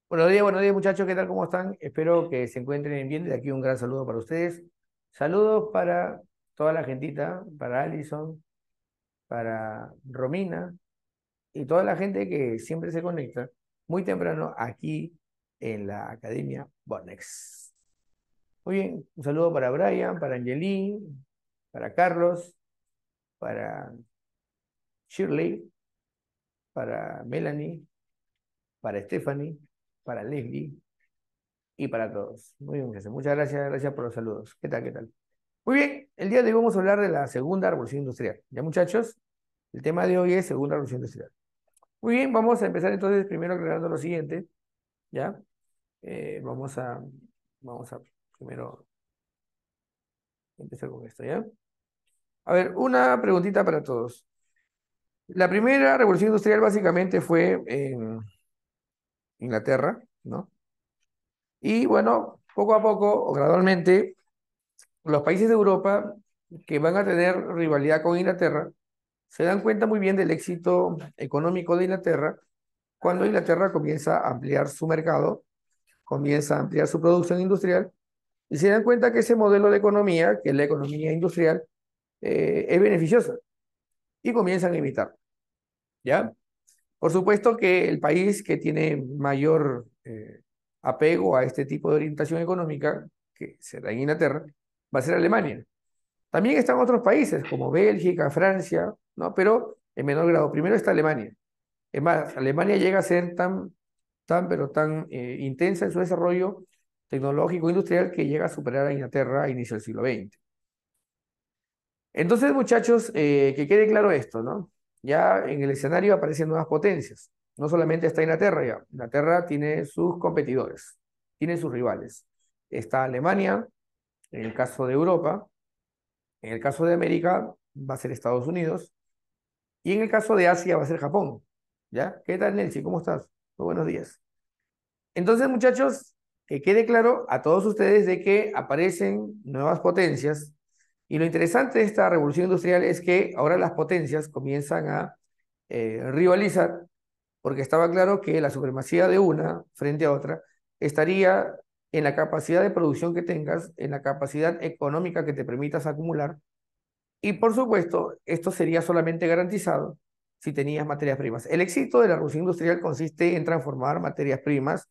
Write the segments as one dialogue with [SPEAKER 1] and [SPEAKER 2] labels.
[SPEAKER 1] Buenos días muchachos, ¿qué tal? ¿Cómo están? Espero que se encuentren bien. De aquí un gran saludo para ustedes. Saludos para toda la gentita, para Alison, para Romina y toda la gente que siempre se conecta muy temprano aquí en la Academia Bonex. Muy bien, un saludo para Brian, para Angeline, para Carlos, para Shirley, para Melanie, para Stephanie, para Leslie y para todos. Muy bien, muchachos. Muchas gracias, gracias por los saludos. ¿Qué tal? ¿Qué tal? Muy bien, el día de hoy vamos a hablar de la segunda revolución industrial. ¿Ya, muchachos? El tema de hoy es segunda revolución industrial. Muy bien, vamos a empezar entonces primero aclarando lo siguiente, ¿ya? Eh, vamos a, vamos a primero empezar con esto, ¿ya? A ver, una preguntita para todos. La primera revolución industrial básicamente fue en Inglaterra, ¿no? Y bueno, poco a poco o gradualmente, los países de Europa que van a tener rivalidad con Inglaterra se dan cuenta muy bien del éxito económico de Inglaterra cuando Inglaterra comienza a ampliar su mercado, comienza a ampliar su producción industrial y se dan cuenta que ese modelo de economía, que es la economía industrial, es beneficiosa y comienzan a imitar, ¿ya? Por supuesto que el país que tiene mayor apego a este tipo de orientación económica, que será en Inglaterra, va a ser Alemania. También están otros países como Bélgica, Francia, ¿no? Pero en menor grado. Primero está Alemania. Es más, Alemania llega a ser pero tan intensa en su desarrollo tecnológico industrial que llega a superar a Inglaterra a inicio del siglo XX. Entonces, muchachos, que quede claro esto, ¿no? Ya en el escenario aparecen nuevas potencias. No solamente está Inglaterra ya. Inglaterra tiene sus competidores, tiene sus rivales. Está Alemania, en el caso de Europa, en el caso de América va a ser Estados Unidos y en el caso de Asia va a ser Japón. ¿Ya? ¿Qué tal, Nelcy? ¿Cómo estás? Muy buenos días. Entonces, muchachos, que quede claro a todos ustedes de que aparecen nuevas potencias y lo interesante de esta revolución industrial es que ahora las potencias comienzan a rivalizar porque estaba claro que la supremacía de una frente a otra estaría en la capacidad de producción que tengas, en la capacidad económica que te permitas acumular y por supuesto, esto sería solamente garantizado si tenías materias primas. El éxito de la revolución industrial consiste en transformar materias primas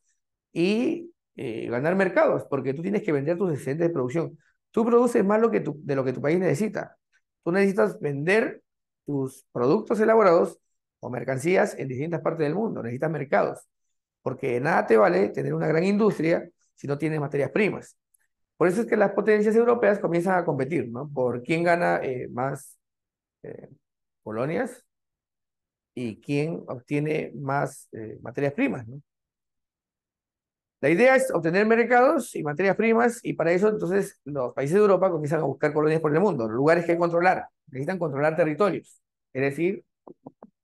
[SPEAKER 1] y ganar mercados, porque tú tienes que vender tus excedentes de producción. Tú produces más de lo que tu país necesita. Tú necesitas vender tus productos elaborados o mercancías en distintas partes del mundo. Necesitas mercados, porque de nada te vale tener una gran industria si no tienes materias primas. Por eso es que las potencias europeas comienzan a competir, ¿no? Por quién gana más eh, colonias y quién obtiene más materias primas, ¿no? La idea es obtener mercados y materias primas y para eso entonces los países de Europa comienzan a buscar colonias por el mundo, lugares que controlar. Necesitan controlar territorios, es decir,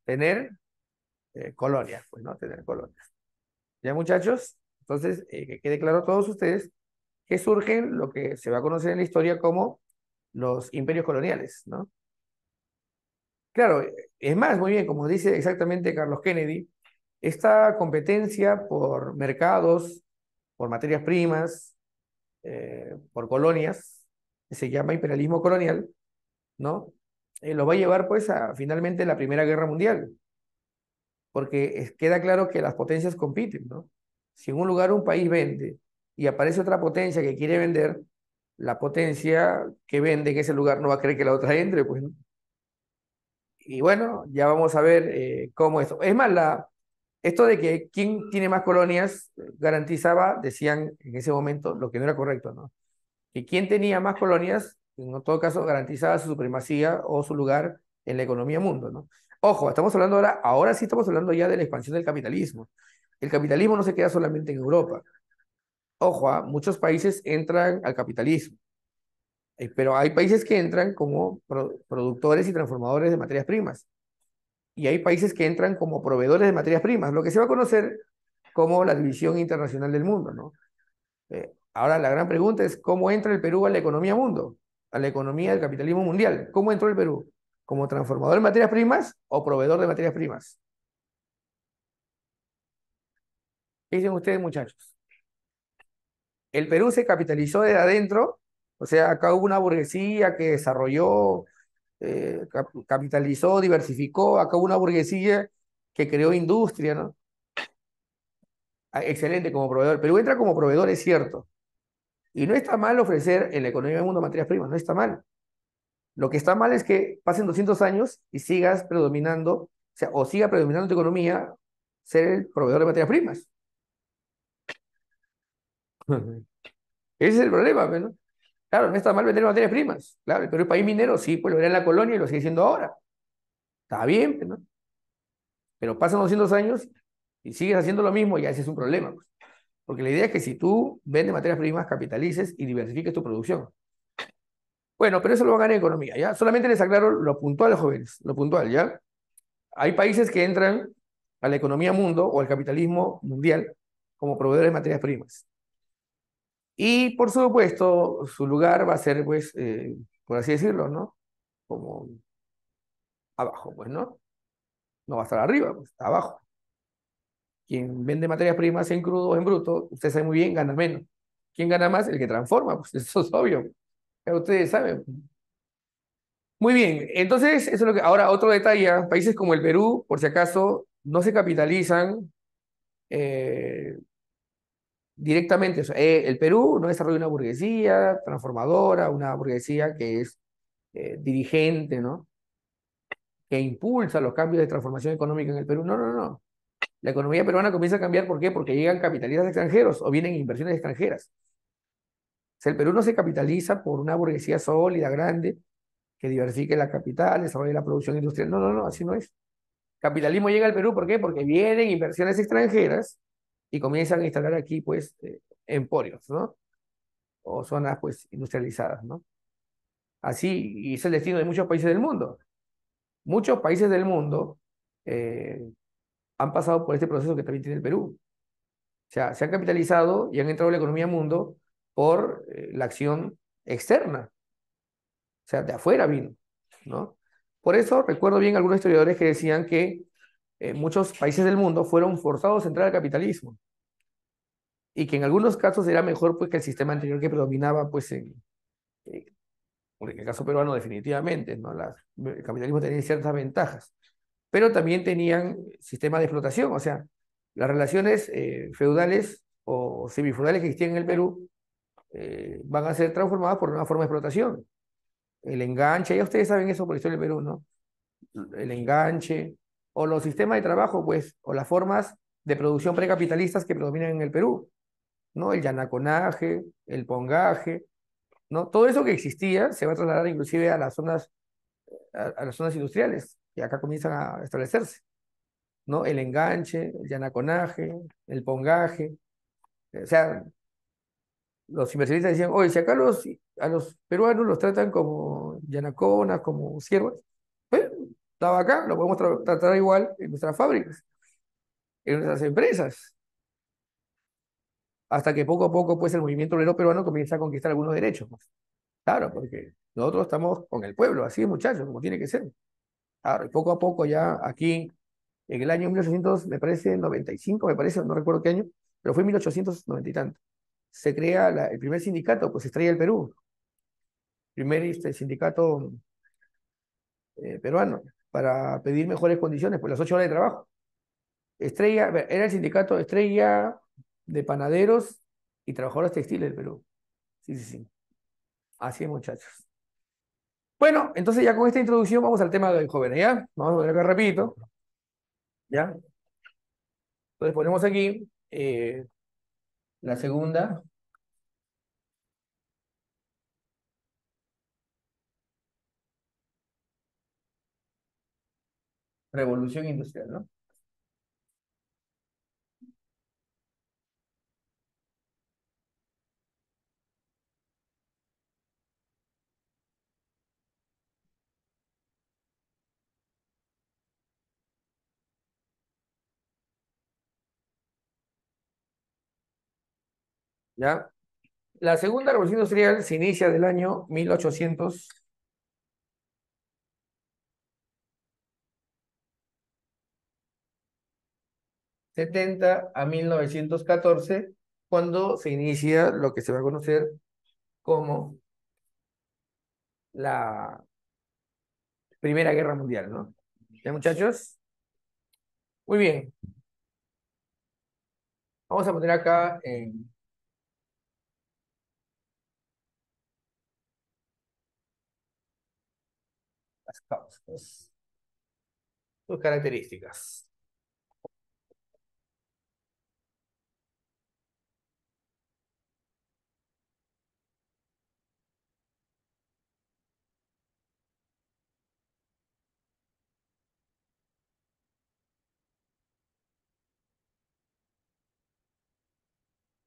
[SPEAKER 1] tener colonias, pues, ¿no? Tener colonias. ¿Ya, muchachos? Entonces, que quede claro a todos ustedes que surgen lo que se va a conocer en la historia como los imperios coloniales, ¿no? Claro, es más, muy bien, como dice exactamente Carlos Kennedy, esta competencia por mercados, por materias primas, por colonias, que se llama imperialismo colonial, ¿no? Lo va a llevar pues a finalmente la Primera Guerra Mundial, porque queda claro que las potencias compiten, ¿no? Si en un lugar un país vende y aparece otra potencia que quiere vender, la potencia que vende en ese lugar no va a querer que la otra entre, pues, ¿no? Y bueno, ya vamos a ver cómo eso. Es más, esto de que quién tiene más colonias garantizaba, decían en ese momento, lo que no era correcto, ¿no? Que quien tenía más colonias, en todo caso, garantizaba su supremacía o su lugar en la economía mundo, ¿no? Ojo, estamos hablando ahora sí estamos hablando ya de la expansión del capitalismo. El capitalismo no se queda solamente en Europa. Ojo, muchos países entran al capitalismo, pero hay países que entran como productores y transformadores de materias primas. Y hay países que entran como proveedores de materias primas, lo que se va a conocer como la división internacional del mundo, ¿no? Ahora la gran pregunta es, ¿cómo entra el Perú a la economía mundo? A la economía del capitalismo mundial. ¿Cómo entró el Perú? ¿Como transformador de materias primas o proveedor de materias primas? ¿Qué dicen ustedes, muchachos? El Perú se capitalizó desde adentro, o sea, acá hubo una burguesía que desarrolló, capitalizó, diversificó, acá hubo una burguesía que creó industria, ¿no? Ah, excelente como proveedor. Perú entra como proveedor, es cierto. Y no está mal ofrecer en la economía del mundo materias primas, no está mal. Lo que está mal es que pasen 200 años y sigas predominando, o sea, o siga predominando tu economía ser el proveedor de materias primas. Ese es el problema, pues, ¿no? Claro, no está mal vender materias primas. Claro, pero el país minero sí, pues lo era en la colonia y lo sigue siendo ahora. Está bien, pues, ¿no? Pero pasan 200 años y sigues haciendo lo mismo y ya ese es un problema, pues. Porque la idea es que si tú vendes materias primas, capitalices y diversifiques tu producción. Bueno, pero eso lo van a ganar en economía, ¿ya? Solamente les aclaro lo puntual, jóvenes, lo puntual, ¿ya? Hay países que entran a la economía mundo o al capitalismo mundial como proveedores de materias primas. Y por supuesto, su lugar va a ser, pues, por así decirlo, ¿no? Como abajo, pues, ¿no? No va a estar arriba, pues, está abajo. Quien vende materias primas en crudo o en bruto, usted sabe muy bien, gana menos. ¿Quién gana más? El que transforma, pues eso es obvio. Ya ustedes saben. Muy bien, entonces, eso es lo que. Ahora, otro detalle: países como el Perú, por si acaso, no se capitalizan eh, directamente. O sea, el Perú no desarrolla una burguesía transformadora, una burguesía que es dirigente, ¿no? Que impulsa los cambios de transformación económica en el Perú. No, no, no. La economía peruana comienza a cambiar, ¿por qué? Porque llegan capitalistas extranjeros o vienen inversiones extranjeras. O sea, el Perú no se capitaliza por una burguesía sólida, grande, que diversifique la capital, desarrolle la producción industrial. No, no, no, así no es. Capitalismo llega al Perú, ¿por qué? Porque vienen inversiones extranjeras y comienzan a instalar aquí, pues, emporios, ¿no? O zonas, pues, industrializadas, ¿no? Así, y es el destino de muchos países del mundo. Muchos países del mundo eh, han pasado por este proceso que también tiene el Perú. O sea, se han capitalizado y han entrado a la economía mundo por la acción externa, o sea, de afuera vino, ¿no? Por eso recuerdo bien algunos historiadores que decían que muchos países del mundo fueron forzados a entrar al capitalismo y que en algunos casos era mejor pues que el sistema anterior que predominaba pues eh, en el caso peruano definitivamente, ¿no? El capitalismo tenía ciertas ventajas, pero también tenían sistemas de explotación, o sea, las relaciones feudales o semifeudales que existían en el Perú van a ser transformadas por una forma de explotación. El enganche, ya ustedes saben eso por la historia del Perú, ¿no? El enganche, o los sistemas de trabajo, pues, o las formas de producción precapitalistas que predominan en el Perú, ¿no? El yanaconaje, el pongaje, ¿no? Todo eso que existía se va a trasladar inclusive a las zonas, a las zonas industriales, que acá comienzan a establecerse, ¿no? El enganche, el yanaconaje, el pongaje, o sea, los inversionistas decían, oye, si acá a los peruanos los tratan como yanaconas, como siervos, pues, estaba acá, lo podemos tratar igual en nuestras fábricas, en nuestras empresas, hasta que poco a poco, pues, el movimiento obrero peruano comienza a conquistar algunos derechos, pues. Claro, porque nosotros estamos con el pueblo, así, muchachos, como tiene que ser. Claro, y poco a poco ya aquí, en el año 1800, me parece, 95, me parece, no recuerdo qué año, pero fue en 1890 y tanto, se crea el primer sindicato, pues, Estrella del Perú, primer sindicato peruano, para pedir mejores condiciones, por las 8 horas de trabajo. Estrella, a ver, era el sindicato Estrella de Panaderos y Trabajadores Textiles del Perú. Sí, sí, sí. Así es, muchachos. Bueno, entonces ya con esta introducción vamos al tema de hoy, jóvenes, ¿ya? Vamos a ver acá rapidito, ¿ya? Entonces ponemos aquí la segunda revolución industrial, ¿no? ¿Ya? La segunda revolución industrial se inicia del año 1800. 70 a 1914, cuando se inicia lo que se va a conocer como la Primera Guerra Mundial, ¿no? ¿Ya, muchachos? Muy bien. Vamos a poner acá en las causas, sus características.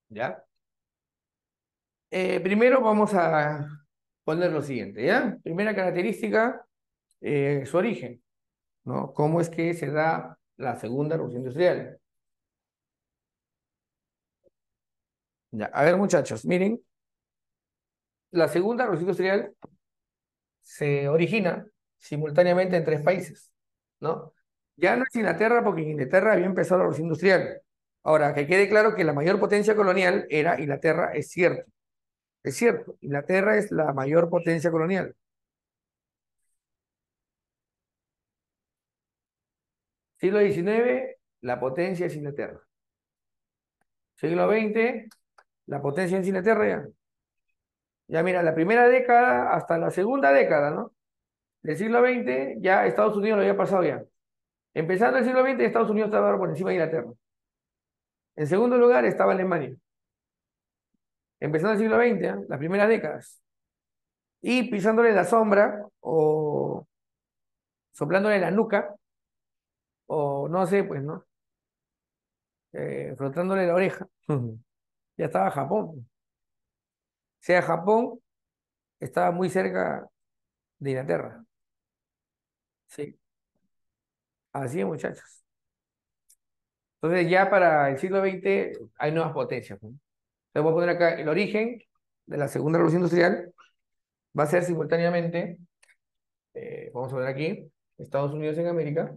[SPEAKER 1] ¿Ya? Primero vamos a poner lo siguiente, ¿ya? Primera característica, su origen, ¿no? ¿Cómo es que se da la segunda revolución industrial? Ya, a ver, muchachos, miren, la segunda revolución industrial se origina simultáneamente en tres países, ¿no? Ya no es Inglaterra, porque en Inglaterra había empezado la revolución industrial. Ahora, que quede claro que la mayor potencia colonial era Inglaterra, es cierto, Inglaterra es la mayor potencia colonial. Siglo XIX, la potencia es Inglaterra. Siglo XX, la potencia es Inglaterra ya. Ya mira, la primera década hasta la segunda década, ¿no? Del siglo XX, ya Estados Unidos lo había pasado ya. Empezando el siglo XX, Estados Unidos estaba por encima de Inglaterra. En segundo lugar estaba Alemania. Empezando el siglo XX, ¿eh? Las primeras décadas. Y pisándole la sombra o soplándole la nuca o no sé, pues, ¿no? Frotándole la oreja. Ya estaba Japón. O sea, Japón estaba muy cerca de Inglaterra. Sí, así es, muchachos. Entonces ya para el siglo XX hay nuevas potencias, ¿no? Entonces voy a poner acá el origen de la segunda revolución industrial. Va a ser simultáneamente, vamos a ver aquí, Estados Unidos en América,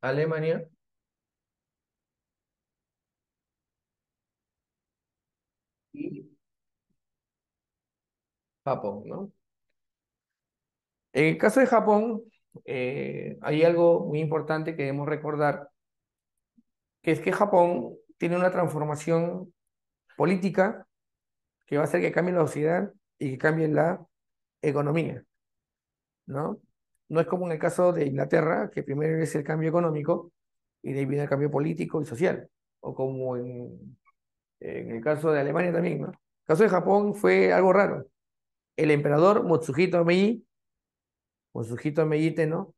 [SPEAKER 1] Alemania y Japón, ¿no? En el caso de Japón, hay algo muy importante que debemos recordar, que es que Japón tiene una transformación política que va a hacer que cambie la sociedad y que cambie la economía, ¿no? No es como en el caso de Inglaterra, que primero es el cambio económico y de ahí viene el cambio político y social, o como en el caso de Alemania también, ¿no? El caso de Japón fue algo raro. El emperador Mutsuhito Meiji, ¿no?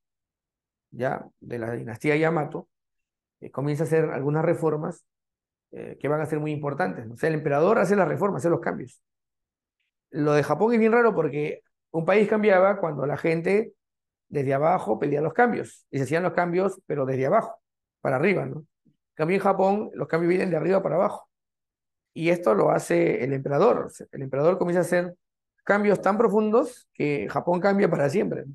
[SPEAKER 1] Ya de la dinastía Yamato, comienza a hacer algunas reformas que van a ser muy importantes, ¿no? O sea, el emperador hace las reformas, hace los cambios. Lo de Japón es bien raro porque un país cambiaba cuando la gente desde abajo pedía los cambios y se hacían los cambios, pero desde abajo para arriba, ¿no? En cambio, en Japón, los cambios vienen de arriba para abajo. Y esto lo hace el emperador. O sea, el emperador comienza a hacer cambios tan profundos que Japón cambia para siempre.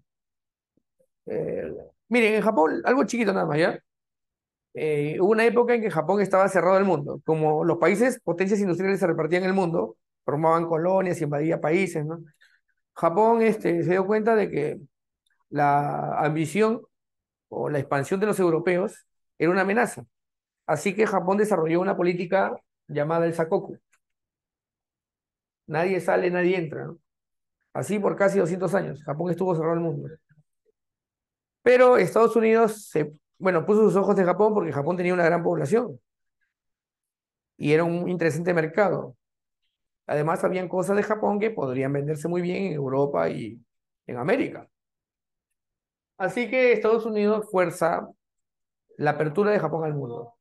[SPEAKER 1] Eh, Miren, en Japón, algo chiquito nada más, ¿ya? Hubo una época en que Japón estaba cerrado al mundo. Como los países, potencias industriales se repartían en el mundo, formaban colonias y invadía países, ¿no? Japón se dio cuenta de que la ambición o la expansión de los europeos era una amenaza. Así que Japón desarrolló una política llamada el Sakoku. Nadie sale, nadie entra, ¿no? Así por casi 200 años. Japón estuvo cerrado al mundo. Pero Estados Unidos bueno, puso sus ojos en Japón porque Japón tenía una gran población y era un interesante mercado. Además, habían cosas de Japón que podrían venderse muy bien en Europa y en América. Así que Estados Unidos fuerza la apertura de Japón al mundo.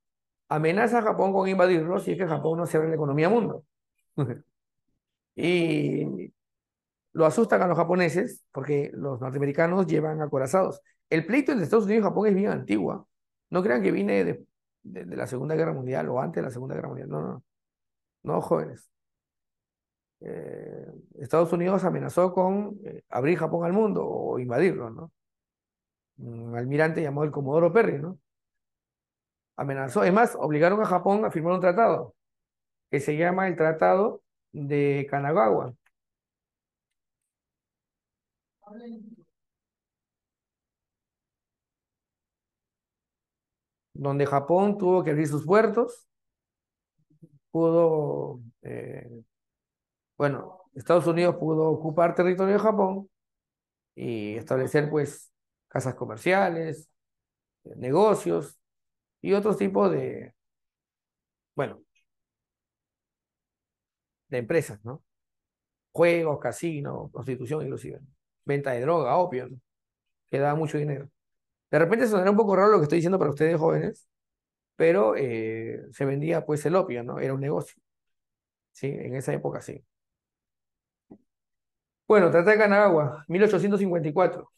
[SPEAKER 1] Amenaza a Japón con invadirlo si es que Japón no se abre la economía al mundo. Y lo asustan a los japoneses porque los norteamericanos llevan acorazados. El pleito entre Estados Unidos y Japón es bien antigua. No crean que viene de la Segunda Guerra Mundial o antes de la Segunda Guerra Mundial. No, no, no, jóvenes. eh, Estados Unidos amenazó con abrir Japón al mundo o invadirlo, ¿no? Un almirante llamado el Comodoro Perry, ¿no? Amenazó, es más, obligaron a Japón a firmar un tratado que se llama el Tratado de Kanagawa, donde Japón tuvo que abrir sus puertos, pudo, bueno, Estados Unidos pudo ocupar territorio de Japón y establecer, pues, casas comerciales, negocios y otros tipos de, bueno, de empresas, ¿no? Juegos, casinos, prostitución inclusive, venta de droga, opio, ¿no? Que daba mucho dinero. De repente sonará un poco raro lo que estoy diciendo para ustedes jóvenes, pero se vendía pues el opio, ¿no? Era un negocio, ¿sí? En esa época sí. Bueno, Tratado de Kanagawa, 1854.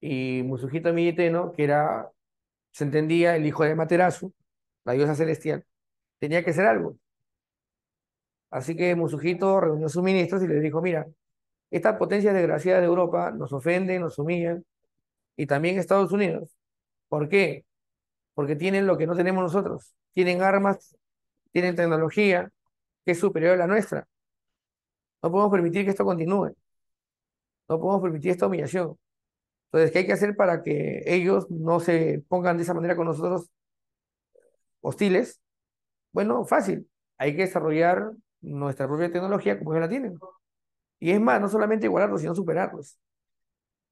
[SPEAKER 1] Y Matsuhito Miyete, ¿no? Que era, se entendía, el hijo de Materazu, la diosa celestial, tenía que hacer algo. Así que Matsuhito reunió a sus ministros y les dijo, mira, estas potencias desgraciadas de Europa nos ofenden, nos humillan, y también Estados Unidos. ¿Por qué? Porque tienen lo que no tenemos nosotros. Tienen armas, tienen tecnología que es superior a la nuestra. No podemos permitir que esto continúe. No podemos permitir esta humillación. Entonces, ¿qué hay que hacer para que ellos no se pongan de esa manera con nosotros hostiles? Bueno, fácil. Hay que desarrollar nuestra propia tecnología como ellos la tienen. Y es más, no solamente igualarlos, sino superarlos.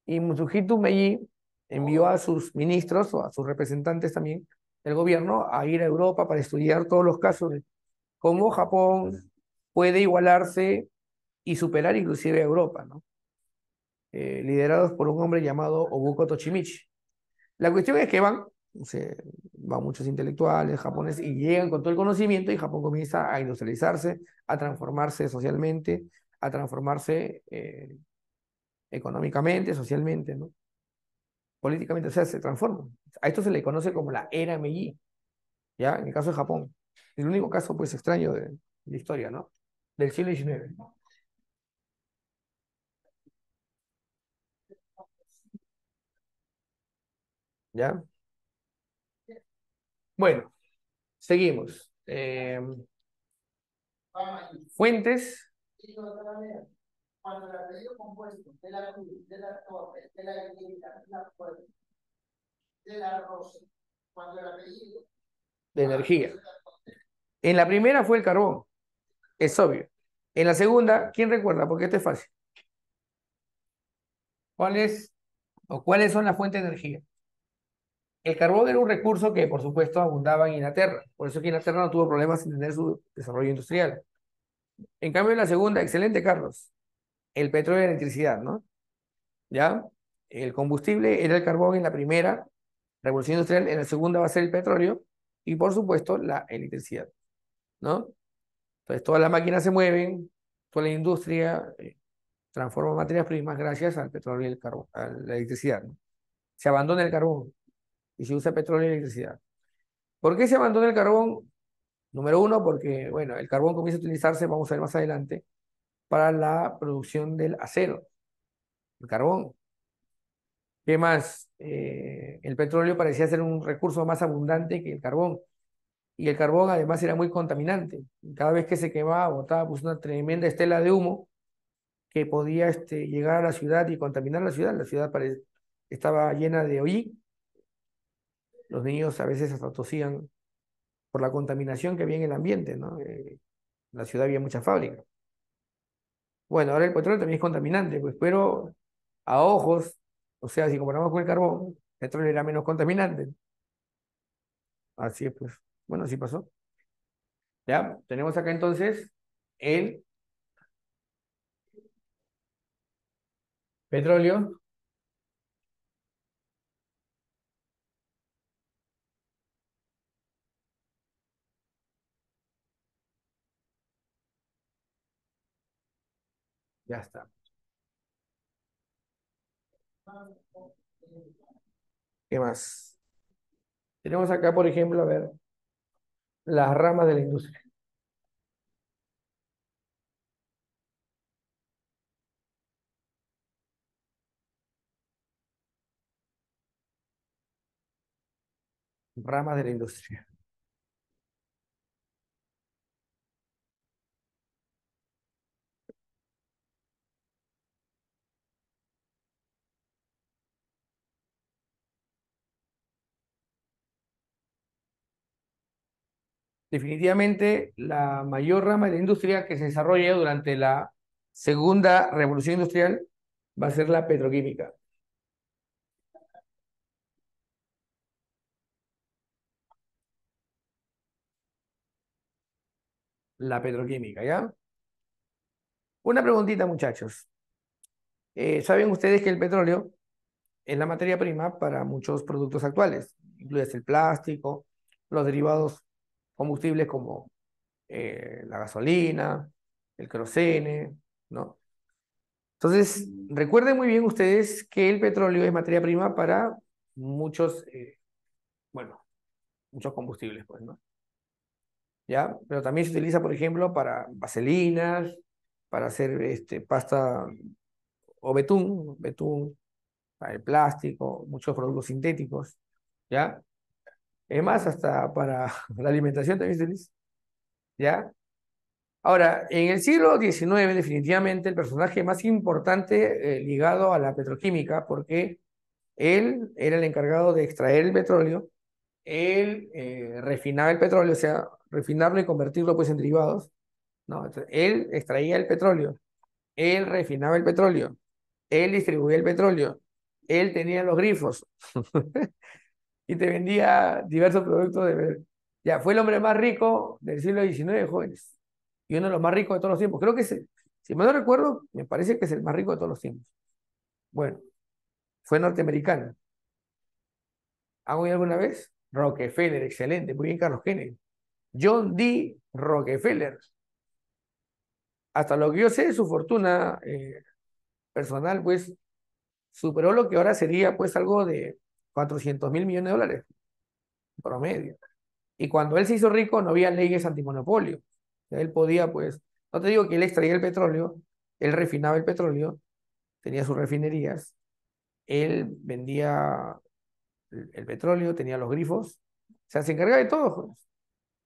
[SPEAKER 1] Y Mutsuhito Meiji envió a sus ministros o a sus representantes también del gobierno a ir a Europa para estudiar todos los casos de cómo Japón puede igualarse y superar inclusive a Europa, ¿no? Liderados por un hombre llamado Obuko Toshimichi. La cuestión es que van muchos intelectuales japoneses y llegan con todo el conocimiento y Japón comienza a industrializarse, a transformarse socialmente, a transformarse económicamente, socialmente, ¿no? Políticamente, o sea, se transforma. A esto se le conoce como la era Meiji, ¿ya? En el caso de Japón. El único caso, pues, extraño de la historia, ¿no? Del siglo XIX, ¿ya? Bueno, seguimos. Fuentes. De energía. En la primera fue el carbón, es obvio. En la segunda, ¿quién recuerda? Porque esto es fácil. ¿Cuál es o cuáles son las fuentes de energía? El carbón era un recurso que, por supuesto, abundaba en Inglaterra. Por eso que Inglaterra no tuvo problemas en tener su desarrollo industrial. En cambio, en la segunda, excelente, Carlos, el petróleo y la electricidad, ¿no? ¿Ya? El combustible era el carbón en la primera revolución industrial, en la segunda va a ser el petróleo y, por supuesto, la electricidad, ¿no? Entonces, todas las máquinas se mueven, toda la industria transforma materias primas gracias al petróleo y el carbón, a la electricidad, ¿no? Se abandona el carbón y se usa petróleo y electricidad. ¿Por qué se abandona el carbón? Número uno, porque, bueno, el carbón comienza a utilizarse, vamos a ver más adelante, para la producción del acero, el carbón. ¿Qué más? El petróleo parecía ser un recurso más abundante que el carbón. Y el carbón además era muy contaminante. Cada vez que se quemaba, botaba pues, una tremenda estela de humo que podía llegar a la ciudad y contaminar la ciudad. La ciudad estaba llena de hollín. Los niños a veces hasta tosían por la contaminación que había en el ambiente, ¿no? En la ciudad había muchas fábricas. Bueno, ahora el petróleo también es contaminante, pues, pero a ojos, o sea, si comparamos con el carbón, el petróleo era menos contaminante. Así es, pues. Bueno, así pasó. Ya, tenemos acá entonces el petróleo. Ya está. ¿Qué más? Tenemos acá, por ejemplo, a ver, las ramas de la industria. ramas de la industria. Definitivamente, la mayor rama de la industria que se desarrolla durante la segunda revolución industrial va a ser la petroquímica. La petroquímica, ¿ya? Una preguntita, muchachos. ¿Saben ustedes que el petróleo es la materia prima para muchos productos actuales? Incluye el plástico, los derivados combustibles como la gasolina, el querosene, ¿no? Entonces, recuerden muy bien ustedes que el petróleo es materia prima para muchos, bueno, muchos combustibles, pues, ¿no? ¿Ya? Pero también se utiliza, por ejemplo, para vaselinas, para hacer pasta o betún, para el plástico, muchos productos sintéticos, ¿ya? Es más, hasta para la alimentación también se utiliza, ¿ya? Ahora, en el siglo XIX, definitivamente, el personaje más importante ligado a la petroquímica, porque él era el encargado de extraer el petróleo, él refinaba el petróleo, o sea, refinarlo y convertirlo pues en derivados, ¿no? Entonces, él extraía el petróleo, él refinaba el petróleo, él distribuía el petróleo, él tenía los grifos y te vendía diversos productos de... Ya, fue el hombre más rico del siglo XIX, jóvenes, y uno de los más ricos de todos los tiempos. Creo que es, si mal no recuerdo, me parece que es el más rico de todos los tiempos. Bueno, fue norteamericano. ¿Han oído alguna vez? Rockefeller, excelente, muy bien, Carlos Kennedy. John D. Rockefeller. Hasta lo que yo sé, su fortuna personal, pues, superó lo que ahora sería, pues, algo de 400.000 millones de dólares, promedio. Y cuando él se hizo rico, no había leyes antimonopolio. Él podía, pues, no te digo que él extraía el petróleo, él refinaba el petróleo, tenía sus refinerías, él vendía el petróleo, tenía los grifos, o sea, se encargaba de todo, pues,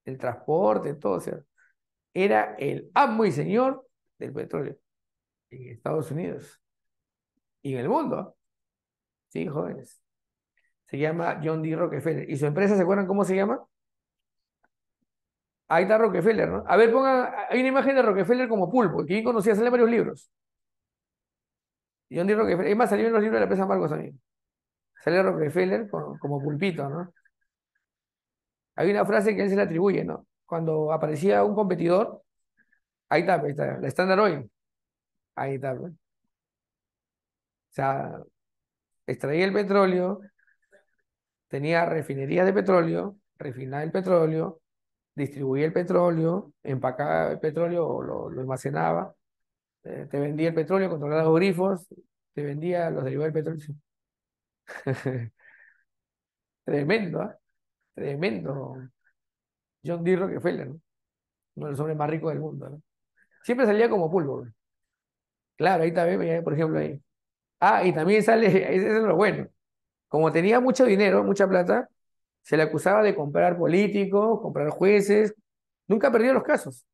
[SPEAKER 1] el transporte, todo, o sea, era el amo y señor del petróleo en Estados Unidos y en el mundo, sí, jóvenes. Se llama John D. Rockefeller. ¿Y su empresa se acuerdan cómo se llama? Ahí está Rockefeller, ¿no? A ver, pongan, hay una imagen de Rockefeller como pulpo, que bien conocía, sale en varios libros. John D. Rockefeller, es más, salió en los libros de la empresa Marcos también. Sale Rockefeller como pulpito, ¿no? Hay una frase que él se le atribuye, ¿no? Cuando aparecía un competidor, ahí está, la Standard Oil, ahí está, pues. O sea, extraía el petróleo, tenía refinerías de petróleo, refinaba el petróleo, distribuía el petróleo, empacaba el petróleo o lo almacenaba, te vendía el petróleo, controlaba los grifos, te vendía los derivados del petróleo. Tremendo, ¿ah? Tremendo. John D. Rockefeller, ¿no? Uno de los hombres más ricos del mundo, ¿no? Siempre salía como pulpo, ¿no? Claro, ahí también, por ejemplo, ahí. Ah, y también sale, ese es lo bueno. Como tenía mucho dinero, mucha plata, se le acusaba de comprar políticos, comprar jueces. Nunca perdió los casos.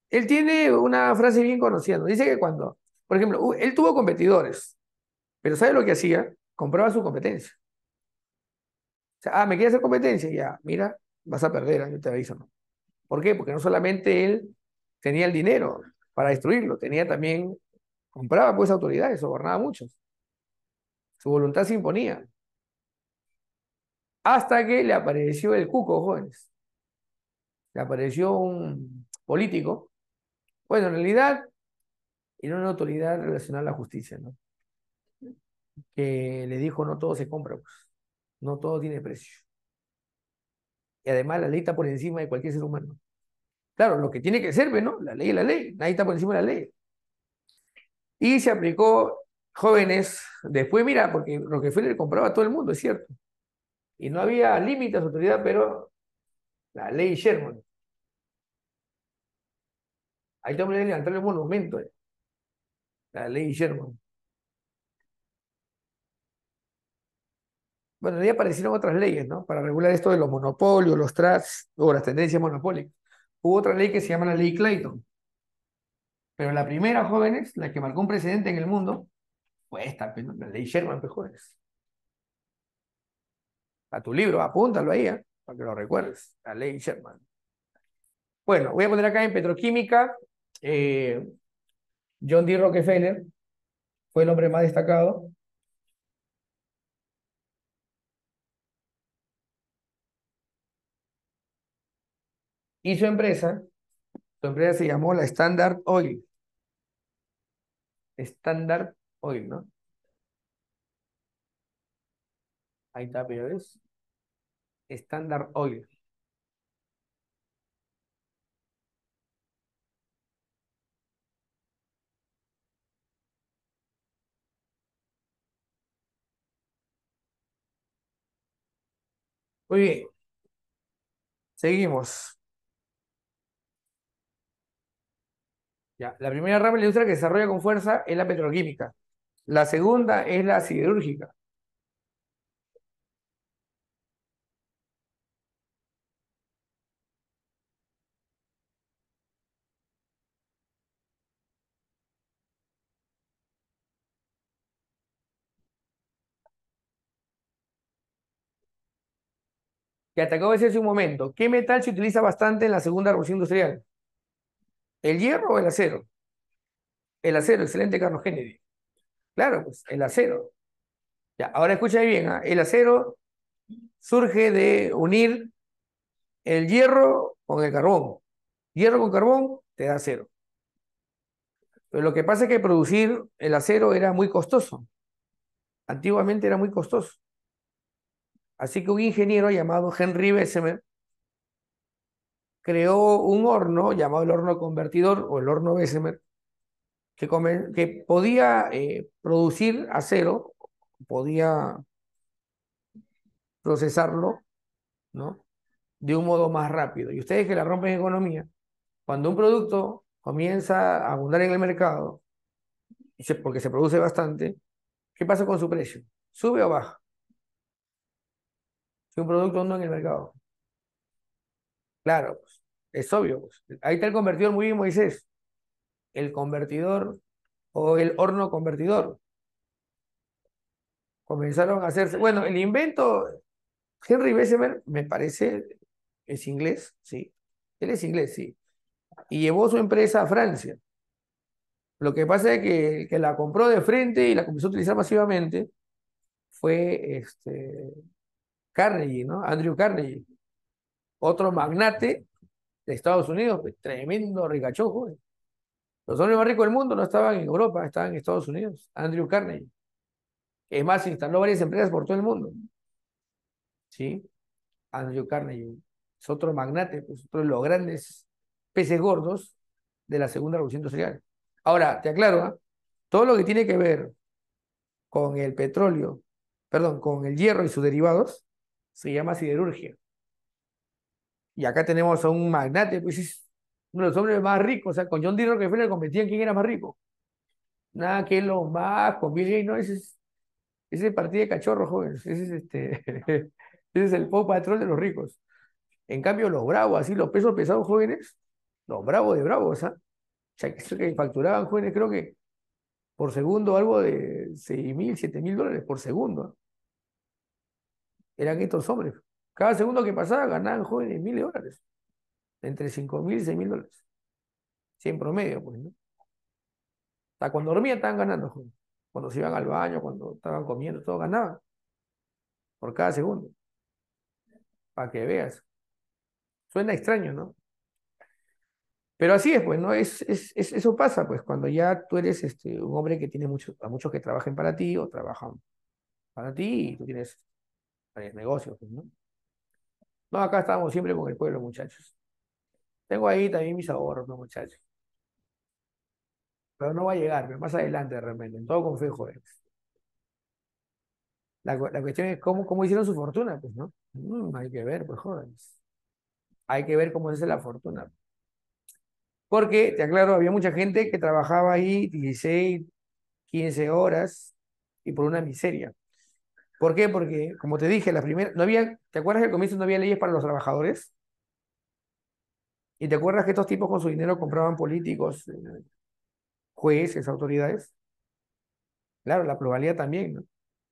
[SPEAKER 1] Él tiene una frase bien conocida, ¿no? Dice que cuando, por ejemplo, él tuvo competidores, pero ¿sabe lo que hacía? Compraba su competencia. O sea, ¿me quieres hacer competencia? Ya, mira, vas a perder, yo te aviso, ¿no? ¿Por qué? Porque no solamente él tenía el dinero para destruirlo, tenía también, compraba pues autoridades, sobornaba a muchos. Su voluntad se imponía. Hasta que le apareció el cuco, jóvenes. Le apareció un político. Bueno, en realidad era una autoridad relacionada a la justicia, ¿no? Que le dijo, no todo se compra, pues. No todo tiene precio. Y además la ley está por encima de cualquier ser humano. Claro, lo que tiene que ser, pues, ¿no? La ley es la ley. Nadie está por encima de la ley. Y se aplicó jóvenes. Después, mira, porque Rockefeller compraba a todo el mundo, es cierto. Y no había límites a su autoridad, pero la ley Sherman. Ahí te voy a levantar el monumento, la ley Sherman. bueno, ya aparecieron otras leyes, ¿no? Para regular esto de los monopolios, los trusts o las tendencias monopólicas. Hubo otra ley que se llama la ley Clayton, pero la primera, jóvenes, la que marcó un precedente en el mundo, fue esta, pues, ¿no? La ley Sherman, pues, jóvenes. A tu libro, apúntalo ahí, ¿eh? Para que lo recuerdes, la ley Sherman. Bueno, voy a poner acá en petroquímica, eh, John D. Rockefeller fue el hombre más destacado. Y su empresa se llamó la Standard Oil. Standard Oil, ¿no? Ahí está, pero es Standard Oil. Muy bien, seguimos. Ya, la primera rama de la industria que se desarrolla con fuerza es la petroquímica. La segunda es la siderúrgica. Que te acabo de decir hace un momento. ¿Qué metal se utiliza bastante en la segunda revolución industrial? ¿El hierro o el acero? El acero, excelente, Carlos Kennedy. Claro, pues el acero. Ya, ahora escucha bien, ¿ah? El acero surge de unir el hierro con el carbón. Hierro con carbón te da acero. Pero lo que pasa es que producir el acero era muy costoso. Antiguamente era muy costoso. Así que un ingeniero llamado Henry Bessemer creó un horno llamado el horno convertidor o el horno Bessemer que podía producir acero, podía procesarlo, ¿no? De un modo más rápido. Y ustedes que la rompen en economía, cuando un producto comienza a abundar en el mercado, porque se produce bastante, ¿qué pasa con su precio? ¿Sube o baja? Si un producto anda en el mercado. Claro, pues, es obvio, pues. Ahí está el convertidor, muy bien, Moisés. El convertidor o el horno convertidor. Comenzaron a hacerse. Bueno, el invento, Henry Bessemer, me parece, es inglés, sí. Él es inglés, sí. Y llevó su empresa a Francia. Lo que pasa es que la compró de frente y la comenzó a utilizar masivamente fue Carnegie, ¿no? Andrew Carnegie, otro magnate de Estados Unidos, pues, tremendo ricachojo. Los hombres más ricos del mundo no estaban en Europa, estaban en Estados Unidos. Andrew Carnegie. Es más, instaló varias empresas por todo el mundo. ¿Sí? Andrew Carnegie. Es otro magnate, pues, otro de los grandes peces gordos de la Segunda Revolución Industrial. Ahora, te aclaro, ¿ah? Todo lo que tiene que ver con el petróleo, perdón, con el hierro y sus derivados, se llama siderurgia. Y acá tenemos a un magnate, pues es uno de los hombres más ricos, o sea, con John D. Rockefeller competían quién era más rico. Nada que lo más, con Bill Gates, no, ese es el partido de cachorros, jóvenes, ese es el Paw Patrol de los ricos. En cambio, los bravos, así, los pesos pesados jóvenes, los bravos de bravos, ¿ah? O sea, que facturaban jóvenes, creo que por segundo algo de 6.000, 7.000 dólares por segundo, ¿ah? Eran estos hombres. Cada segundo que pasaba ganaban jóvenes miles de dólares, entre 5.000 y 6.000 dólares. Sí, en promedio, pues, ¿no? Hasta cuando dormían estaban ganando, jóvenes. Cuando se iban al baño, cuando estaban comiendo, todo ganaban por cada segundo, para que veas. Suena extraño, ¿no? Pero así es, pues, ¿no? Eso pasa, pues, cuando ya tú eres un hombre que tiene a muchos que trabajen para ti o trabajan para ti y tú tienes varios negocios, pues, ¿no? No, acá estamos siempre con el pueblo, muchachos. Tengo ahí también mis ahorros, ¿no, muchachos? Pero no va a llegar, pero más adelante de repente, en todo con fe, jóvenes. La cuestión es cómo hicieron su fortuna, pues, ¿no? Hay que ver, pues, jóvenes. Hay que ver cómo se hace la fortuna. Porque, te aclaro, había mucha gente que trabajaba ahí 16, 15 horas y por una miseria. ¿Por qué? Porque, como te dije, la primera, no había, ¿te acuerdas que al comienzo no había leyes para los trabajadores? ¿Y te acuerdas que estos tipos con su dinero compraban políticos, jueces, autoridades? Claro, la pluralidad también, ¿no?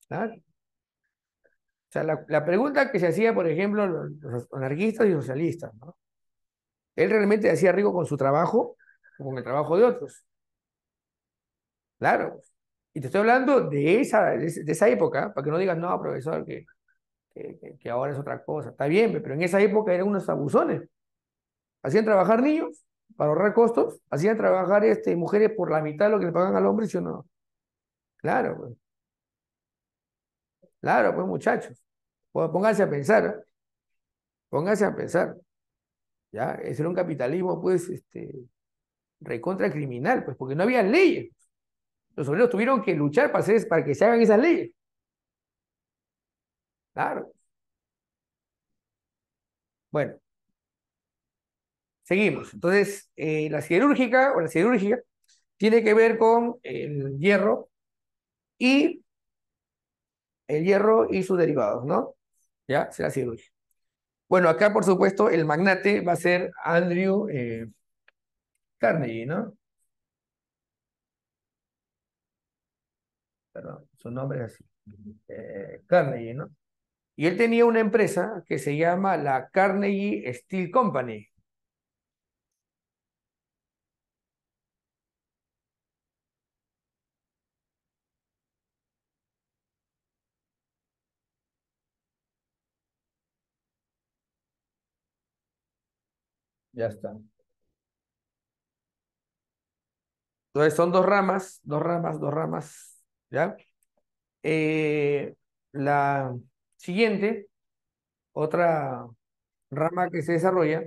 [SPEAKER 1] Claro. O sea, la pregunta que se hacía, por ejemplo, los anarquistas y socialistas, ¿no? ¿Él realmente hacía rico con su trabajo o con el trabajo de otros? Claro. Y te estoy hablando de esa época, para que no digas, no, profesor, que ahora es otra cosa. Está bien, pero en esa época eran unos abusones. Hacían trabajar niños para ahorrar costos, hacían trabajar mujeres por la mitad de lo que le pagan al hombre, ¿sí o no? Claro, claro, pues muchachos. Pónganse a pensar, ¿eh? Pónganse a pensar. ¿Ya? Ese era un capitalismo, pues, recontra criminal, pues, porque no había leyes. Los obreros tuvieron que luchar para que se hagan esas leyes. Claro. Bueno, seguimos. Entonces, la siderúrgica o la siderúrgica tiene que ver con y el hierro y sus derivados, ¿no? Ya, será siderúrgica. Bueno, acá, por supuesto, el magnate va a ser Andrew Carnegie, ¿no? Perdón, su nombre es así. Carnegie, ¿no? Y él tenía una empresa que se llama la Carnegie Steel Company. Ya está. Entonces son dos ramas, dos ramas, dos ramas, ¿ya? La siguiente, otra rama que se desarrolla,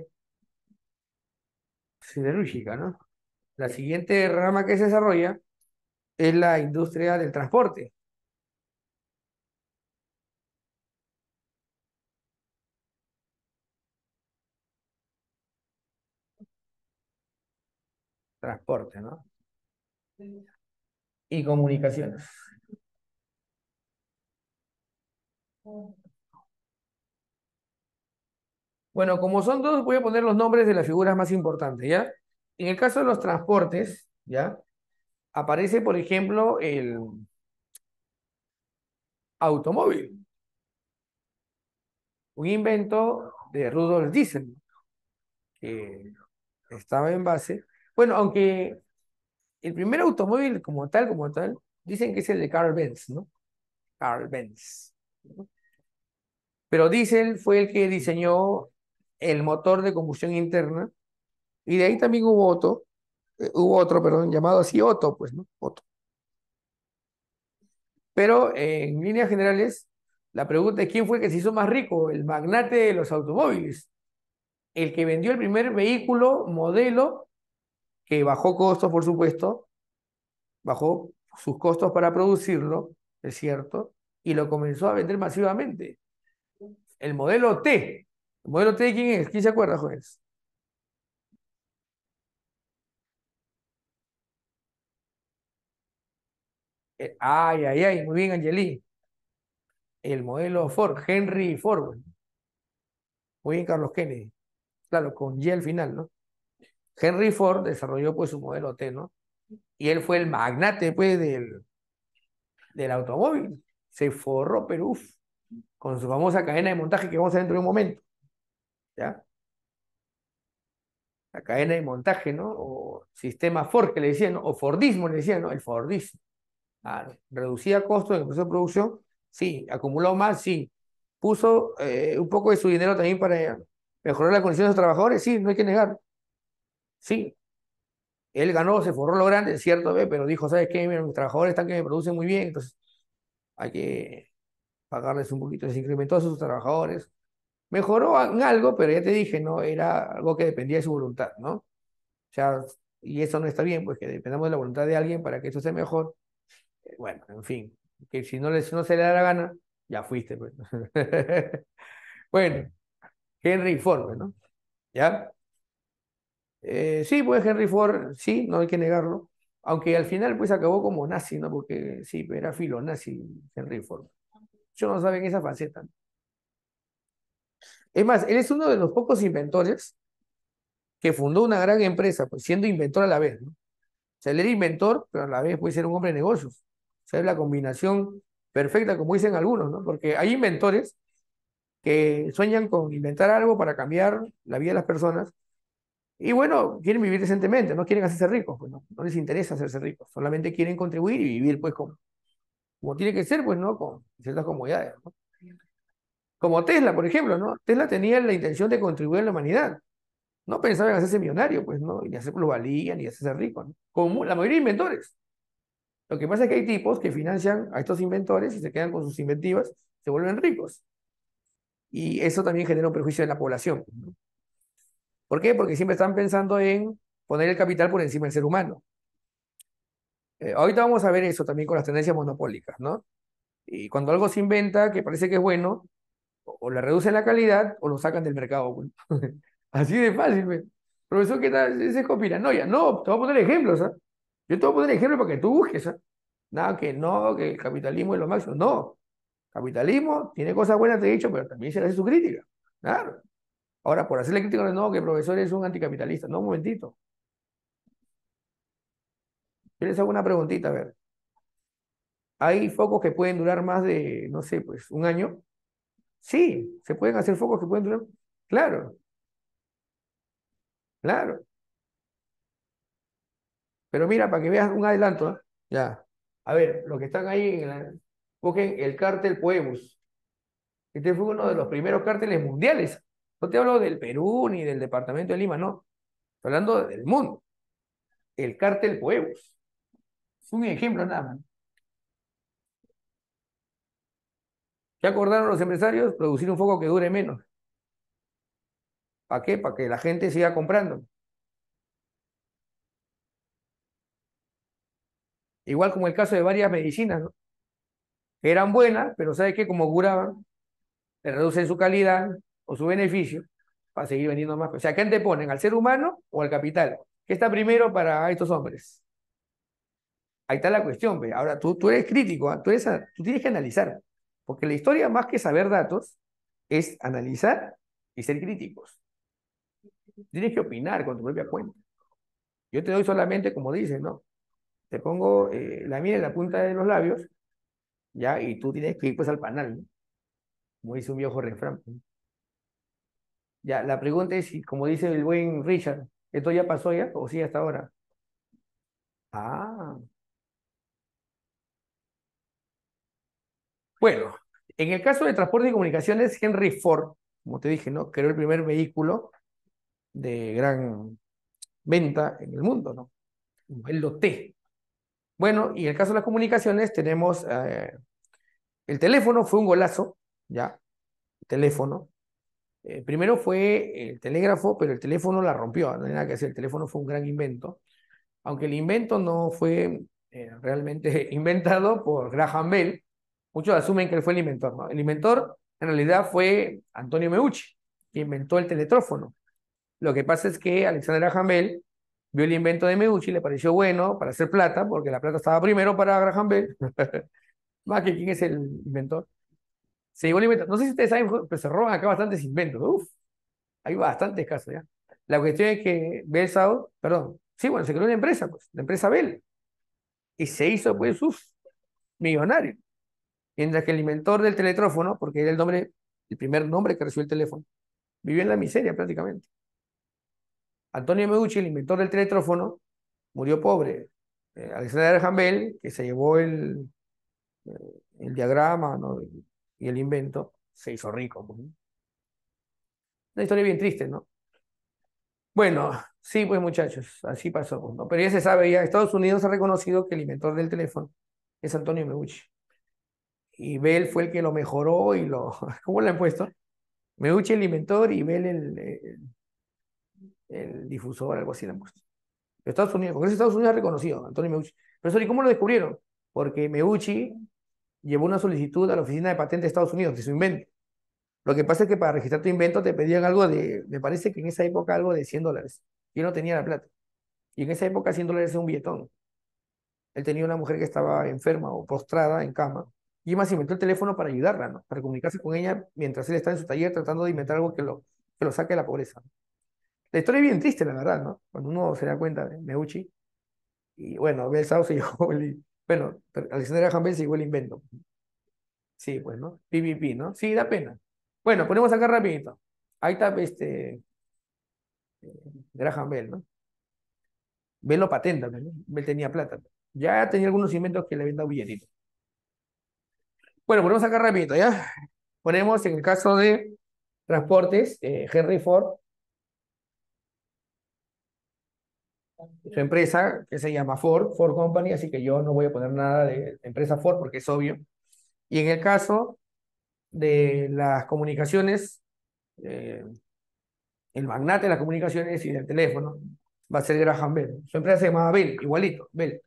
[SPEAKER 1] siderúrgica, ¿no? La siguiente rama que se desarrolla es la industria del transporte. Transporte, ¿no? Y comunicaciones. Bueno, como son dos, voy a poner los nombres de las figuras más importantes, ¿ya? En el caso de los transportes, ¿ya? Aparece, por ejemplo, el automóvil, un invento de Rudolf Diesel, que estaba en base. Bueno, aunque el primer automóvil como tal, dicen que es el de Carl Benz, ¿no? Carl Benz, ¿no? Pero Diesel fue el que diseñó el motor de combustión interna, y de ahí también hubo otro, perdón, llamado así Otto, pues, ¿no? Otto. Pero en líneas generales, la pregunta es quién fue el que se hizo más rico, el magnate de los automóviles, el que vendió el primer vehículo modelo, que bajó costos, por supuesto, bajó sus costos para producirlo, es cierto, y lo comenzó a vender masivamente. El modelo T. ¿El modelo T quién es? ¿Quién se acuerda, jóvenes? Ay, ay, ay, muy bien, Angeli. El modelo Ford, Henry Ford. Muy bien, Carlos Kennedy. Claro, con Y al final, ¿no? Henry Ford desarrolló pues su modelo T, ¿no? Y él fue el magnate pues del automóvil. Se forró, pero uff, con su famosa cadena de montaje que vamos a ver dentro de un momento, ¿ya? La cadena de montaje, ¿no? O sistema Ford que le decían, ¿no? O Fordismo le decían, ¿no? El Fordismo. Claro. Reducía costos en el proceso de producción, sí. Acumuló más, sí. Puso un poco de su dinero también para mejorar las condiciones de los trabajadores, sí, no hay que negar. Sí, él ganó, se forró lo grande, es cierto, ve, pero dijo, ¿sabes qué? Mira, mis trabajadores están que me producen muy bien, entonces hay que pagarles un poquito. Les incrementó a sus trabajadores. Mejoró en algo, pero ya te dije, no, era algo que dependía de su voluntad, ¿no? O sea, y eso no está bien, pues que dependamos de la voluntad de alguien para que esto esté mejor. Bueno, en fin, que si no se le da la gana, ya fuiste, pues. Bueno, Henry Ford, ¿no? ¿Ya? Sí, pues Henry Ford, sí, no hay que negarlo. Aunque al final pues acabó como nazi, ¿no? Porque sí, era filo nazi Henry Ford. Muchos no saben esa faceta. Es más, él es uno de los pocos inventores que fundó una gran empresa, pues siendo inventor a la vez, ¿no? O sea, él era inventor, pero a la vez puede ser un hombre de negocios. O sea, es la combinación perfecta, como dicen algunos, ¿no? Porque hay inventores que sueñan con inventar algo para cambiar la vida de las personas y bueno, quieren vivir decentemente, no quieren hacerse ricos, pues no, no les interesa hacerse ricos, solamente quieren contribuir y vivir pues como tiene que ser, pues, ¿no? Con ciertas comodidades, ¿no? Como Tesla, por ejemplo, ¿no? Tesla tenía la intención de contribuir a la humanidad. No pensaba en hacerse millonario, pues, ¿no? Ni hacer plusvalía, ni hacerse rico, ¿no? Como la mayoría de inventores. Lo que pasa es que hay tipos que financian a estos inventores y se quedan con sus inventivas, se vuelven ricos. Y eso también genera un perjuicio en la población, ¿no? ¿Por qué? Porque siempre están pensando en poner el capital por encima del ser humano. Ahorita vamos a ver eso también con las tendencias monopólicas, ¿no? Y cuando algo se inventa que parece que es bueno, o le reducen la calidad o lo sacan del mercado, pues. Así de fácil, pues. Profesor, ¿qué tal? Ese es conspiranoia. No, te voy a poner ejemplos, ¿ah? Yo te voy a poner ejemplos para que tú busques, ¿ah? Nada, que no, que el capitalismo es lo máximo. No, capitalismo tiene cosas buenas, te he dicho, pero también se le hace su crítica. Claro. Ahora, por hacerle crítica, no, que el profesor es un anticapitalista. No, un momentito. Yo les hago una preguntita, a ver. ¿Hay focos que pueden durar más de, no sé, pues, un año? Sí, se pueden hacer focos que pueden durar. Claro, claro. Pero mira, para que veas un adelanto, ¿ah? Ya. A ver, los que están ahí, busquen el cártel Pueblos. Este fue uno de los primeros cárteles mundiales. No te hablo del Perú ni del departamento de Lima, no. Estoy hablando del mundo. El cártel Pueblos. Es un ejemplo nada más. ¿Qué acordaron los empresarios? Producir un foco que dure menos. ¿Para qué? Para que la gente siga comprando. Igual como el caso de varias medicinas, ¿no? Que eran buenas, pero ¿sabes qué? Como curaban, le reducen su calidad o su beneficio para seguir vendiendo más. O sea, ¿qué ponen? ¿Al ser humano o al capital? ¿Qué está primero para estos hombres? Ahí está la cuestión, ve. Ahora, tú eres crítico, ¿ah? Tú tienes que analizar, porque la historia, más que saber datos, es analizar y ser críticos. Tienes que opinar con tu propia cuenta. Yo te doy solamente, como dices, ¿no? Te pongo la mira en la punta de los labios, ¿ya? Y tú tienes que ir pues al panal, ¿no? Como dice un viejo refrán. Ya, la pregunta es, si, como dice el buen Richard, ¿esto ya pasó ya o sí hasta ahora? Ah, bueno, en el caso de transporte y comunicaciones, Henry Ford, como te dije, ¿no? Creó el primer vehículo de gran venta en el mundo, ¿no? El T. Bueno, y en el caso de las comunicaciones tenemos el teléfono, fue un golazo, ¿ya? El teléfono. Primero fue el telégrafo, pero el teléfono la rompió, no hay nada que hacer, el teléfono fue un gran invento, aunque el invento no fue realmente inventado por Graham Bell, muchos asumen que él fue el inventor, ¿no? El inventor en realidad fue Antonio Meucci, que inventó el teletrófono. Lo que pasa es que Alexander Graham Bell vio el invento de Meucci, le pareció bueno para hacer plata, porque la plata estaba primero para Graham Bell, más que quién es el inventor. Se llevó el inventor. No sé si ustedes saben, pero se roban acá bastantes inventos. Uf, hay bastantes casos ya. La cuestión es que Bell South, perdón, sí, bueno, se creó una empresa, pues, la empresa Bell, y se hizo, pues, uf, millonario. Mientras que el inventor del teletrófono, porque era el nombre, el primer nombre que recibió el teléfono, vivió en la miseria prácticamente. Antonio Meucci, el inventor del teletrófono, murió pobre. Alexander Graham Bell, que se llevó el diagrama, ¿no? Y el invento, se hizo rico, pues, ¿no? Una historia bien triste, ¿no? Bueno, sí, pues muchachos, así pasó, pues, ¿no? Pero ya se sabe, ya Estados Unidos ha reconocido que el inventor del teléfono es Antonio Meucci. Y Bell fue el que lo mejoró y lo... ¿Cómo le han puesto? Meucci el inventor y Bell el difusor, algo así le han puesto. Estados Unidos, Congreso de Estados Unidos ha reconocido a Antonio Meucci. Profesor, ¿y cómo lo descubrieron? Porque Meucci llevó una solicitud a la Oficina de Patentes de Estados Unidos de su invento. Lo que pasa es que para registrar tu invento te pedían algo de, me parece que en esa época algo de $100. Y él no tenía la plata. Y en esa época $100 era un billetón. Él tenía una mujer que estaba enferma o postrada en cama. Y más inventó el teléfono para ayudarla, ¿no? Para comunicarse con ella mientras él está en su taller tratando de inventar algo que lo saque de la pobreza. La historia es bien triste, la verdad, ¿no? Cuando uno se da cuenta de Meucci, y bueno, Bell South se llevó bueno, Alexander Graham Bell se llevó el invento. Sí, pues, ¿no? PvP, ¿no? Sí, da pena. Bueno, ponemos acá rapidito. Ahí está Graham Bell, ¿no? Bell lo patenta, pues, ¿no? Bell tenía plata. Ya tenía algunos inventos que le habían dado billetito. Bueno, ponemos acá rapidito, ¿ya? Ponemos en el caso de transportes, Henry Ford, su empresa, que se llama Ford Company, así que yo no voy a poner nada de empresa Ford porque es obvio. Y en el caso de las comunicaciones, eh, el magnate de las comunicaciones y del teléfono va a ser Graham Bell. Su empresa se llamaba Bell, igualito, Bell,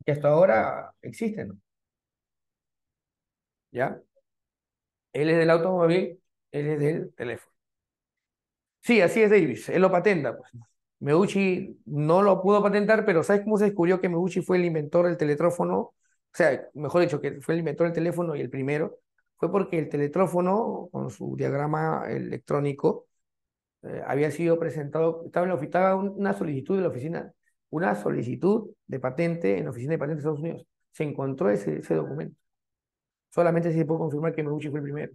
[SPEAKER 1] que hasta ahora existen, ¿no? ¿Ya? Él es del automóvil, él es del teléfono. Sí, así es Davis, él lo patenta, pues. Meucci no lo pudo patentar, pero ¿sabes cómo se descubrió que Meucci fue el inventor del teletrófono? O sea, mejor dicho, que fue el inventor del teléfono y el primero, fue porque el teletrófono, con su diagrama electrónico, había sido presentado, estaba una solicitud de la oficina, una solicitud de patente en la oficina de patentes de Estados Unidos. Se encontró ese documento. Solamente se puede confirmar que Meucci fue el primero.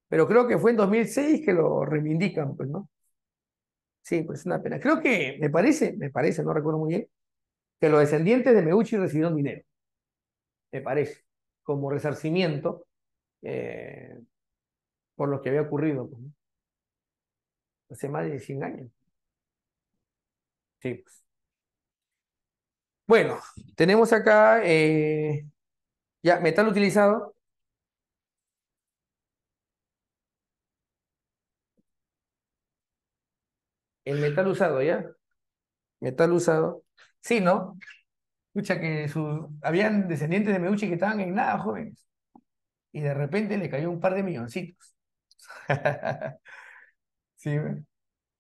[SPEAKER 1] Pero creo que fue en 2006 que lo reivindican, pues, ¿no? Sí, pues es una pena. Creo que, me parece, no recuerdo muy bien, que los descendientes de Meucci recibieron dinero, me parece, como resarcimiento eh, por lo que había ocurrido, pues, ¿no? Hace más de 100 años. Sí, pues. Bueno, tenemos acá ya metal utilizado. El metal usado, ¿ya? Metal usado. Sí, ¿no? Escucha que habían descendientes de Meucci que estaban en nada, jóvenes. Y de repente le cayó un par de milloncitos. Sí,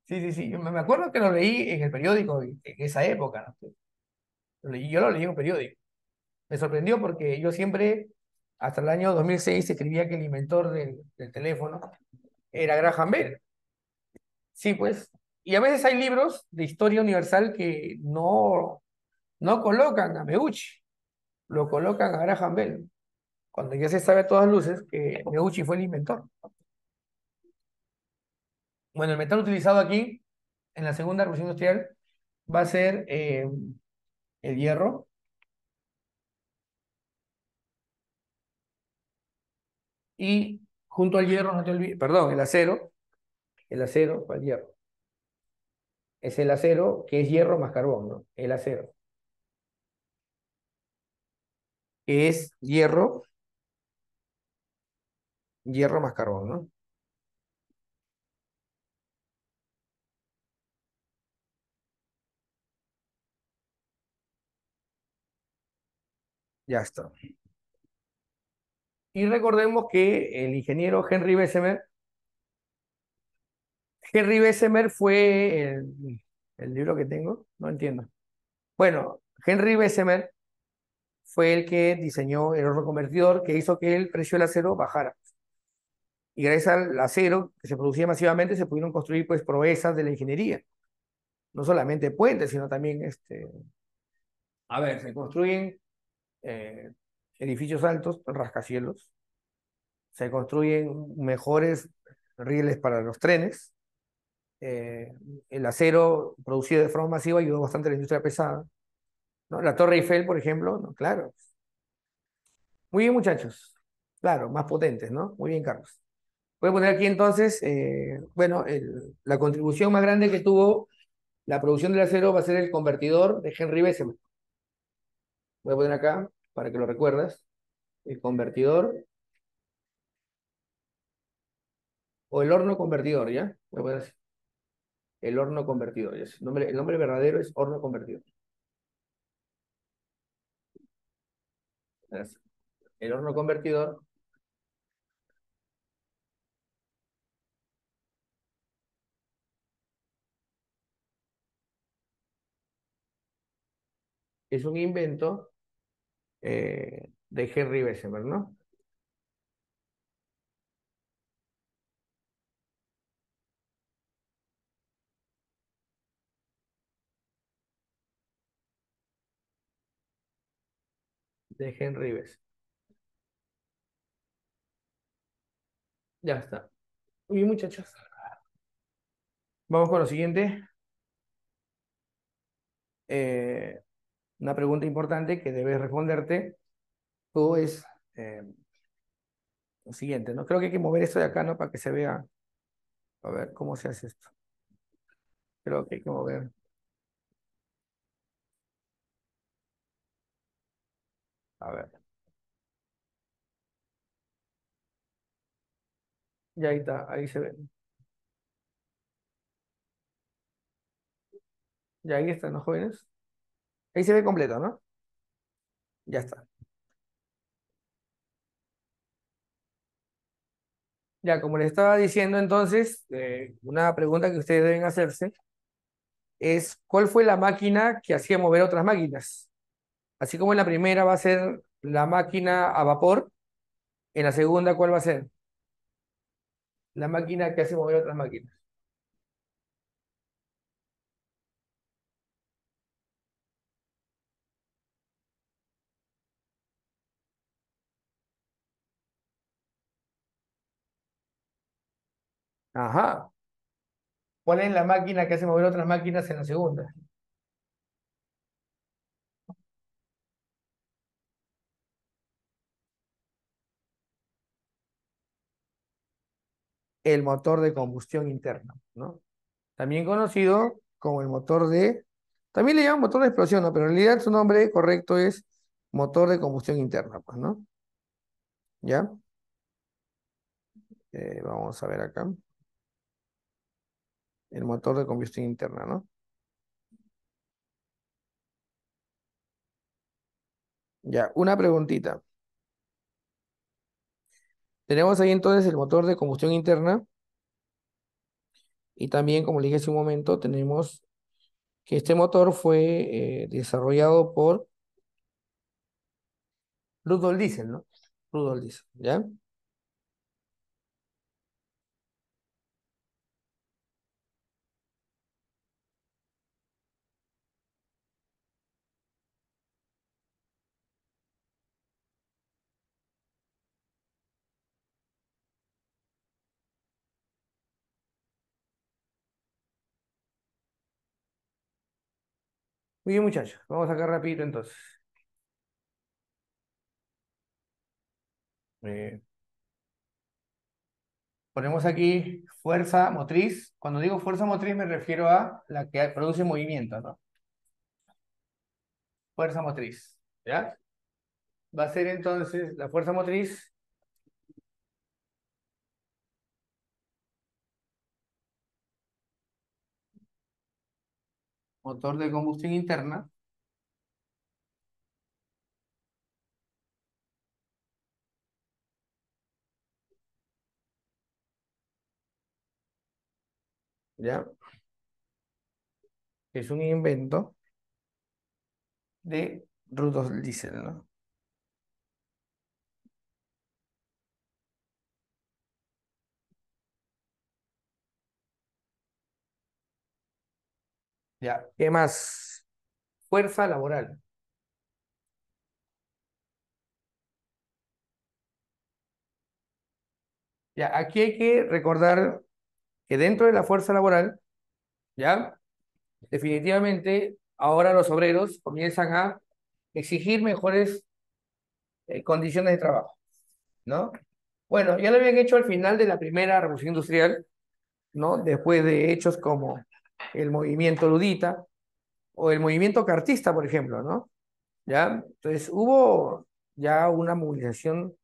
[SPEAKER 1] sí, sí, sí. Yo me acuerdo que lo leí en el periódico en esa época, ¿no? Yo lo leí en un periódico. Me sorprendió porque yo siempre, hasta el año 2006, escribía que el inventor del teléfono era Graham Bell. Sí, pues. Y a veces hay libros de historia universal que no colocan a Meucci, lo colocan a Graham Bell, cuando ya se sabe a todas luces que Meucci fue el inventor. Bueno, el metal utilizado aquí, en la segunda revolución industrial, va a ser el hierro y junto al hierro, no te olvides, perdón, el acero, ¿cuál hierro? Es el acero que es hierro más carbón, ¿no? El acero, que es hierro más carbón, ¿no? Ya está. Y recordemos que el ingeniero Henry Bessemer fue el libro que tengo, no entiendo. Bueno, Henry Bessemer fue el que diseñó el horno convertidor que hizo que el precio del acero bajara. Y gracias al acero que se producía masivamente se pudieron construir pues proezas de la ingeniería. No solamente puentes, sino también, a ver, se construyen eh, edificios altos, rascacielos, se construyen mejores rieles para los trenes, eh, el acero producido de forma masiva ayudó bastante a la industria pesada, ¿no? La Torre Eiffel, por ejemplo, ¿no? Claro. Muy bien, muchachos. Claro, más potentes, ¿no? Muy bien, Carlos. Voy a poner aquí entonces, bueno, la contribución más grande que tuvo la producción del acero va a ser el convertidor de Henry Bessemer. Voy a poner acá para que lo recuerdas. El convertidor o el horno convertidor, ¿ya? Voy a poner así. El horno convertidor. ¿Ya? El nombre verdadero es horno convertidor. Gracias. El horno convertidor. es un invento de Henry Bessemer, ¿no? De Henry Bessemer. Ya está. Muy bien, muchachos. Vamos con lo siguiente. Eh, una pregunta importante que debes responderte. Tú es lo siguiente, ¿no? Creo que hay que mover esto de acá, ¿no? Para que se vea. A ver, ¿cómo se hace esto? Creo que hay que mover. A ver. Ya ahí está, ahí se ve. Ya ahí están los jóvenes. Ahí se ve completo, ¿no? Ya está. Ya, como les estaba diciendo entonces, una pregunta que ustedes deben hacerse es, ¿cuál fue la máquina que hacía mover otras máquinas? Así como en la primera va a ser la máquina a vapor, en la segunda, ¿cuál va a ser? La máquina que hace mover otras máquinas. Ajá. ¿Cuál es la máquina que hace mover otras máquinas en la segunda? El motor de combustión interna, ¿no? También conocido como el motor de... También le llaman motor de explosión, ¿no? Pero en realidad su nombre correcto es motor de combustión interna, pues, ¿no? ¿Ya? Vamos a ver acá. El motor de combustión interna, ¿no? Ya, una preguntita. Tenemos ahí entonces el motor de combustión interna y también, como le dije hace un momento, tenemos que este motor fue desarrollado por Rudolf Diesel, ¿no? Rudolf Diesel, ¿ya? Muy bien, muchachos. Vamos acá rapidito entonces. Eh, Ponemos aquí fuerza motriz. Cuando digo fuerza motriz me refiero a la que produce movimiento, ¿no? Fuerza motriz, ¿ya? Va a ser entonces la fuerza motriz, motor de combustión interna, ¿ya? Es un invento de Rudolf Diesel, ¿no? ¿Ya? ¿Qué más? Fuerza laboral. Ya, aquí hay que recordar que dentro de la fuerza laboral, ¿ya? Definitivamente, ahora los obreros comienzan a exigir mejores condiciones de trabajo, ¿no? Bueno, ya lo habían hecho al final de la primera revolución industrial, ¿no? Después de hechos como el movimiento ludita o el movimiento cartista, por ejemplo, ¿no? ¿Ya? Entonces hubo ya una movilización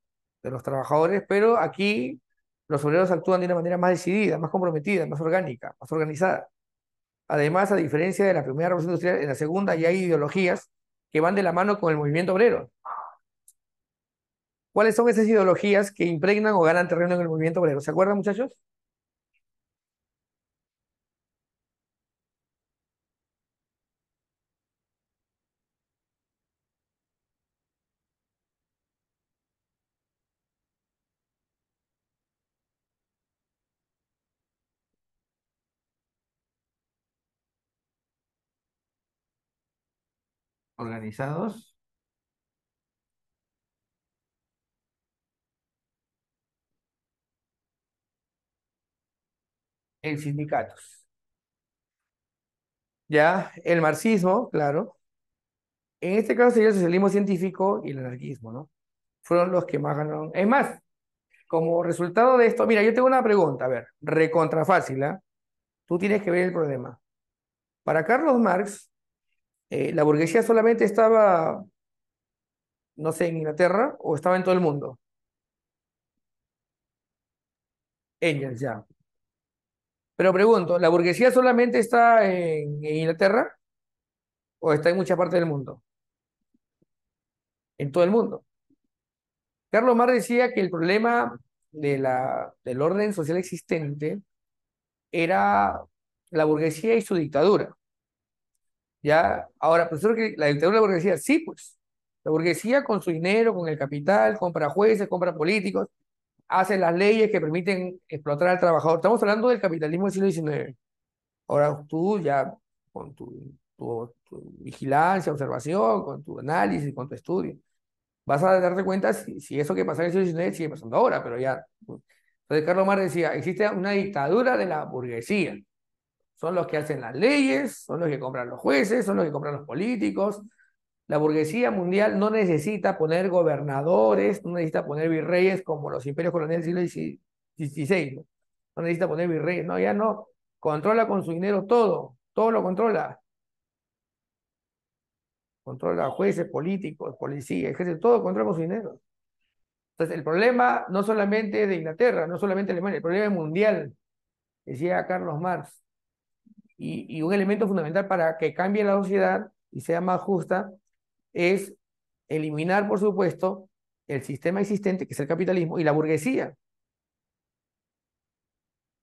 [SPEAKER 1] de los trabajadores, pero aquí los obreros actúan de una manera más decidida, más comprometida, más orgánica, más organizada. Además, a diferencia de la primera revolución industrial, en la segunda ya hay ideologías que van de la mano con el movimiento obrero. ¿Cuáles son esas ideologías que impregnan o ganan terreno en el movimiento obrero? ¿Se acuerdan, muchachos? organizados en sindicatos. Ya, el marxismo, claro. En este caso sería el socialismo científico y el anarquismo, ¿no? Fueron los que más ganaron. Es más, como resultado de esto, mira, yo tengo una pregunta, a ver, recontra fácil, ¿ah? Tú tienes que ver el problema. Para Carlos Marx, la burguesía solamente estaba, no sé, en Inglaterra o estaba en todo el mundo. Engels, ya. Pero pregunto, ¿la burguesía solamente está en Inglaterra o está en muchas partes del mundo? En todo el mundo. Carlos Marx decía que el problema del orden social existente era la burguesía y su dictadura. Ya, ahora, profesor, que la dictadura de la burguesía, sí, pues. La burguesía con su dinero, con el capital, compra jueces, compra políticos, hace las leyes que permiten explotar al trabajador. Estamos hablando del capitalismo del siglo XIX. Ahora tú ya, con tu vigilancia, observación, con tu análisis, con tu estudio, vas a darte cuenta si eso que pasaba en el siglo XIX sigue pasando ahora, pero ya. Entonces Carlos Marx decía, existe una dictadura de la burguesía. Son los que hacen las leyes, son los que compran los jueces, son los que compran los políticos. La burguesía mundial no necesita poner gobernadores, no necesita poner virreyes como los imperios coloniales del siglo XVI. ¿No? No necesita poner virreyes, no, ya no. Controla con su dinero todo, todo lo controla. Controla jueces, políticos, policía, ejército, todo controla con su dinero. Entonces, el problema no solamente es de Inglaterra, no solamente de Alemania, el problema es mundial, decía Carlos Marx. Y un elemento fundamental para que cambie la sociedad y sea más justa es eliminar, por supuesto, el sistema existente, que es el capitalismo, y la burguesía,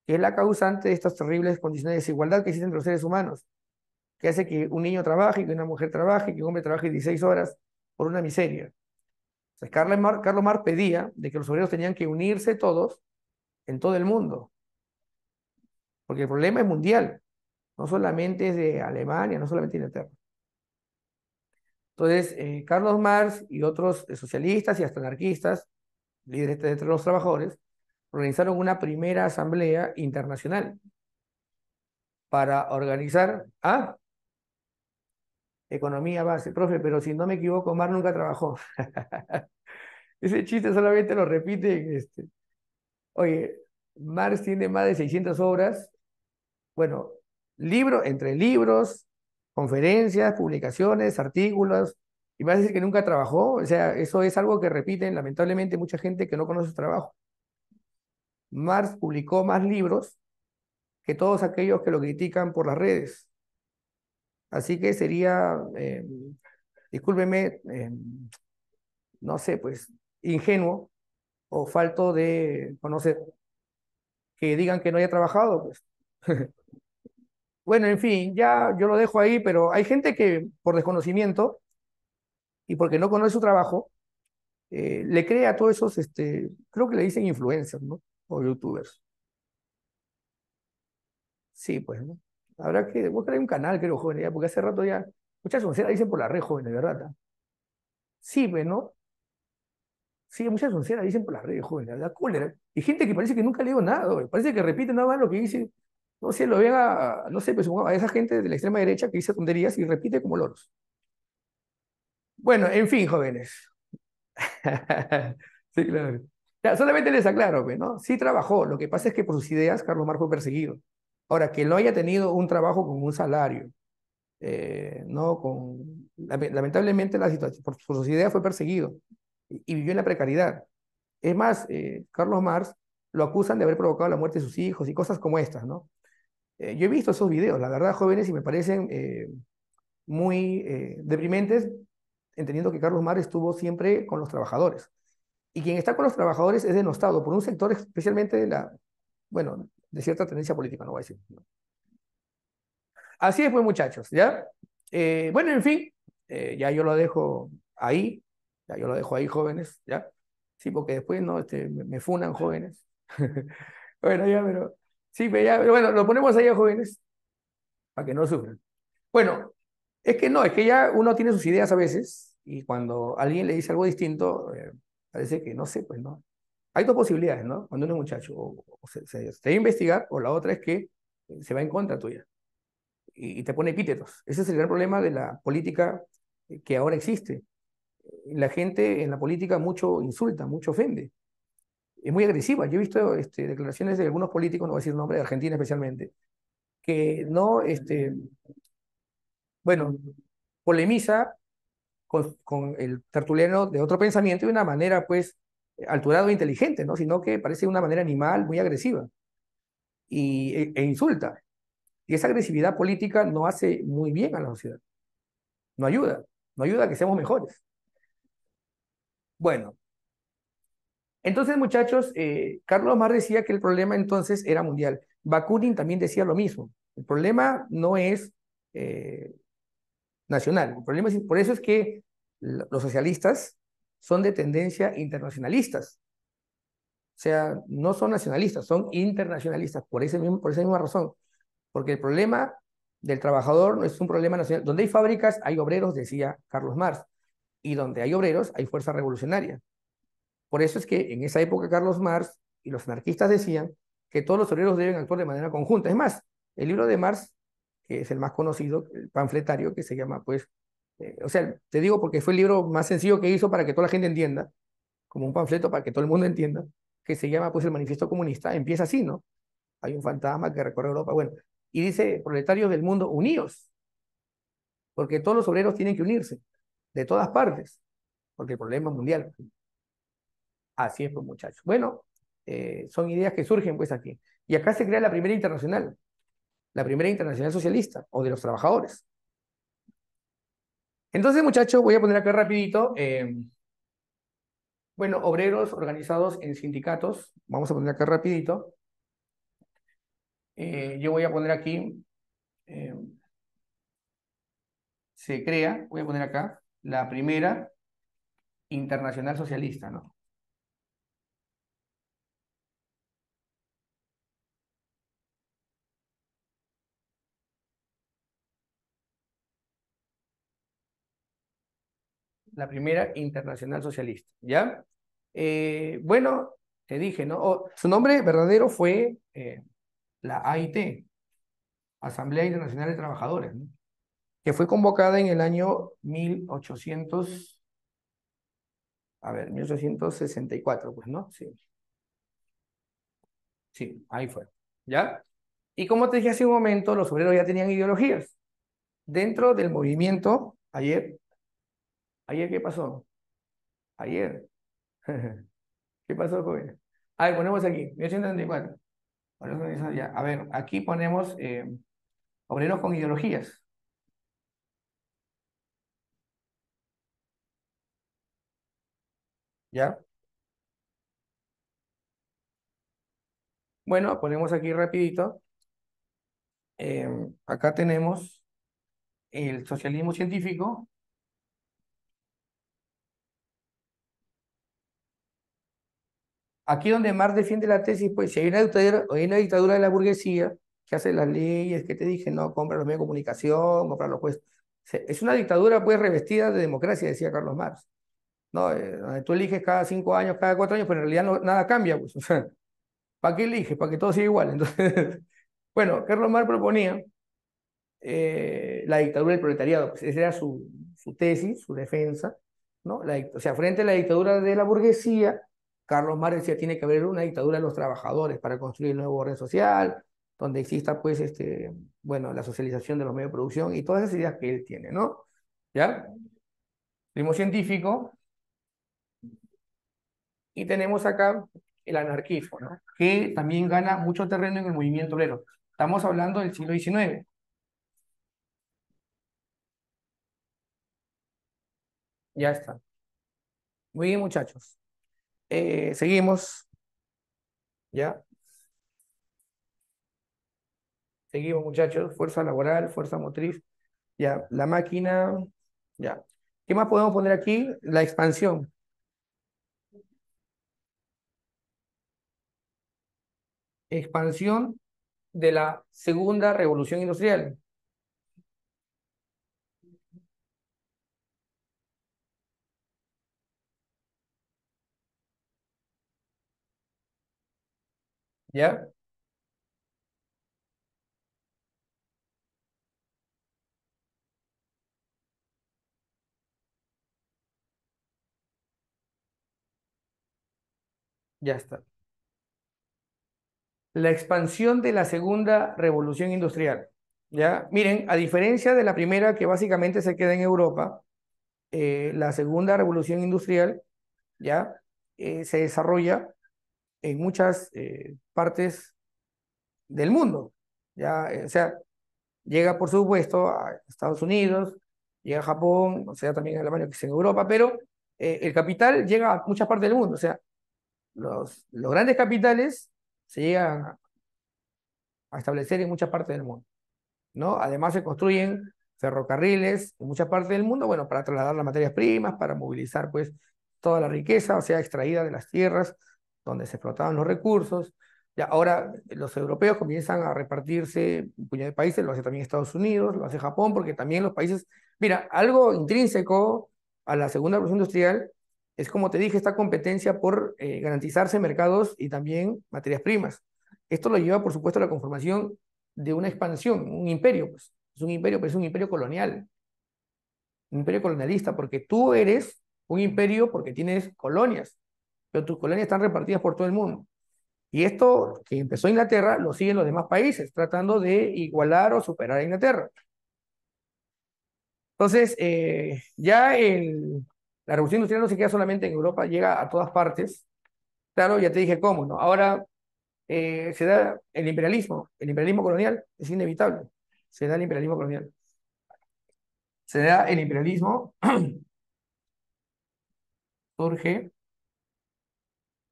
[SPEAKER 1] que es la causante de estas terribles condiciones de desigualdad que existen entre los seres humanos, que hace que un niño trabaje, que una mujer trabaje, que un hombre trabaje 16 horas por una miseria. O sea, Carlos Marx pedía de que los obreros tenían que unirse todos en todo el mundo, porque el problema es mundial, no solamente es de Alemania, no solamente de Inglaterra. Entonces, Carlos Marx y otros socialistas y hasta anarquistas, líderes de entre los trabajadores, organizaron una primera asamblea internacional para organizar economía base. Profe, pero si no me equivoco, Marx nunca trabajó. Ese chiste solamente lo repite. Oye, Marx tiene más de 600 obras. Bueno, entre libros, conferencias, publicaciones, artículos, y me vas a decir que nunca trabajó. O sea, eso es algo que repiten lamentablemente mucha gente que no conoce su trabajo. Marx publicó más libros que todos aquellos que lo critican por las redes. Así que sería, discúlpeme, no sé, pues, ingenuo o falto de conocer que digan que no haya trabajado, pues. Bueno, en fin, ya yo lo dejo ahí, pero hay gente que por desconocimiento y porque no conoce su trabajo, le cree a todos esos, creo que le dicen influencers, ¿no? O youtubers. Sí, pues, ¿no? Habrá que buscar un canal, creo, jóvenes, ya, porque hace rato ya, muchas sonceras dicen por la red, jóvenes, de verdad. ¿Ah? Sí, pues, ¿no? Sí, muchas sonceras dicen por las redes, jóvenes, la cólera. Y gente que parece que nunca leo nada, güey. Parece que repite nada más lo que dice. No sé, lo vean no sé, pues a esa gente de la extrema derecha que dice tonterías y repite como loros. Bueno, en fin, jóvenes. Sí, claro. Ya, solamente les aclaro, pues, ¿no? Sí trabajó. Lo que pasa es que por sus ideas Carlos Marx fue perseguido. Ahora, que no haya tenido un trabajo con un salario, no con... Lamentablemente la situación, por sus ideas fue perseguido y vivió en la precariedad. Es más, Carlos Marx lo acusan de haber provocado la muerte de sus hijos y cosas como estas, ¿no? Yo he visto esos videos, la verdad, jóvenes, y me parecen muy deprimentes, entendiendo que Carlos Marx estuvo siempre con los trabajadores. Y quien está con los trabajadores es denostado por un sector especialmente bueno, de cierta tendencia política, no voy a decir. ¿No? Así es, pues, muchachos, ¿ya? Bueno, en fin, ya yo lo dejo ahí, ya yo lo dejo ahí, jóvenes, ¿ya? Sí, porque después no, me funan jóvenes. Bueno, ya, pero sí, pero ya, pero bueno, lo ponemos ahí a jóvenes para que no sufran. Bueno, Es que no, es que ya uno tiene sus ideas a veces y cuando alguien le dice algo distinto, parece que no sé, pues no. Hay dos posibilidades, ¿no? Cuando uno es muchacho, o se debe investigar, o la otra es que se va en contra tuya y te pone epítetos. Ese es el gran problema de la política que ahora existe. La gente en la política mucho insulta, mucho ofende. Es muy agresiva. Yo he visto declaraciones de algunos políticos, no voy a decir nombre, de Argentina especialmente, que no, bueno, polemiza con el tertuliano de otro pensamiento de una manera, pues, alturado e inteligente, ¿no? Sino que parece de una manera animal, muy agresiva, e insulta. Y esa agresividad política no hace muy bien a la sociedad, no ayuda, no ayuda a que seamos mejores. Bueno, entonces, muchachos, Carlos Marx decía que el problema entonces era mundial. Bakunin también decía lo mismo. El problema no es eh, nacional, el problema es, por eso es que los socialistas son de tendencia internacionalistas. O sea, no son nacionalistas, son internacionalistas, por esa misma razón. Porque el problema del trabajador no es un problema nacional. Donde hay fábricas, hay obreros, decía Carlos Marx. Y donde hay obreros, hay fuerza revolucionaria. Por eso es que en esa época Carlos Marx y los anarquistas decían que todos los obreros deben actuar de manera conjunta. Es más, el libro de Marx, que es el más conocido, el panfletario, que se llama, pues, o sea, te digo porque fue el libro más sencillo que hizo para que toda la gente entienda, como un panfleto para que todo el mundo entienda, que se llama, pues, el Manifiesto Comunista. Empieza así, ¿no? Hay un fantasma que recorre Europa, bueno, y dice, proletarios del mundo, uníos, porque todos los obreros tienen que unirse, de todas partes, porque el problema es mundial. Así es, pues, muchachos. Bueno, son ideas que surgen, pues, aquí. Y acá se crea la primera internacional socialista, o de los trabajadores. Entonces, muchachos, voy a poner acá rapidito, bueno, obreros organizados en sindicatos, vamos a poner acá rapidito. Yo voy a poner aquí, eh, se crea, voy a poner acá, la primera internacional socialista, ¿no? La primera internacional socialista, ¿ya? Bueno, te dije, ¿no? Su nombre verdadero fue la AIT, Asamblea Internacional de Trabajadores, ¿no? Que fue convocada en el año 1800, a ver, 1864, pues, ¿no? Sí, sí, ahí fue, ¿ya? Y como te dije hace un momento, los obreros ya tenían ideologías. Dentro del movimiento, ayer, ¿qué pasó? Ayer, ¿qué pasó, joven? A ver, ponemos aquí, 1834. Ya. A ver, aquí ponemos obreros con ideologías, ¿ya? Bueno, ponemos aquí rapidito. Acá tenemos el socialismo científico. Aquí donde Marx defiende la tesis, pues si hay una dictadura de la burguesía que hace las leyes, que te dije, no, compra los medios de comunicación, compra los jueces. Es una dictadura pues revestida de democracia, decía Carlos Marx. No, donde tú eliges cada 5 años, cada 4 años, pero en realidad nada cambia, pues. O sea, ¿para qué eliges? Para que todo siga igual. Entonces, bueno, Carlos Marx proponía la dictadura del proletariado, pues esa era su tesis, su defensa, ¿no? O sea, frente a la dictadura de la burguesía, Carlos Marx decía, tiene que haber una dictadura de los trabajadores para construir el nuevo orden social, donde exista, pues, bueno, la socialización de los medios de producción y todas esas ideas que él tiene, ¿no? ¿Ya? Primo científico, y tenemos acá el anarquismo, ¿no? Que también gana mucho terreno en el movimiento obrero. Estamos hablando del siglo XIX. Ya está. Muy bien, muchachos. Seguimos, ¿ya? Seguimos, muchachos. Fuerza laboral, fuerza motriz, ya. La máquina, ya. ¿Qué más podemos poner aquí? La expansión. Expansión de la segunda revolución industrial. ¿Ya? Ya está. La expansión de la segunda revolución industrial. ¿Ya? Miren, a diferencia de la primera que básicamente se queda en Europa, la segunda revolución industrial, ¿ya? Se desarrolla en muchas partes del mundo, ¿ya? O sea, llega por supuesto a Estados Unidos, llega a Japón, o sea, también a Alemania, que es en Europa, pero el capital llega a muchas partes del mundo, o sea, los grandes capitales se llegan a establecer en muchas partes del mundo, ¿no? Además se construyen ferrocarriles en muchas partes del mundo, bueno, para trasladar las materias primas, para movilizar pues toda la riqueza, o sea, extraída de las tierras donde se explotaban los recursos. Ya, ahora los europeos comienzan a repartirse un puñado de países, lo hace también Estados Unidos, lo hace Japón, porque también los países, mira, algo intrínseco a la segunda revolución industrial es, como te dije, esta competencia por garantizarse mercados y también materias primas. Esto lo lleva, por supuesto, a la conformación de una expansión, un imperio, pues. Es un imperio, pero es un imperio colonial, un imperio colonialista, porque tú eres un imperio porque tienes colonias, pero tus colonias están repartidas por todo el mundo. Y esto que empezó Inglaterra lo siguen los demás países, tratando de igualar o superar a Inglaterra. Entonces, la revolución industrial no se queda solamente en Europa, llega a todas partes. Claro, ya te dije cómo, ¿no? Ahora se da el imperialismo colonial es inevitable, se da el imperialismo colonial. Se da el imperialismo, surge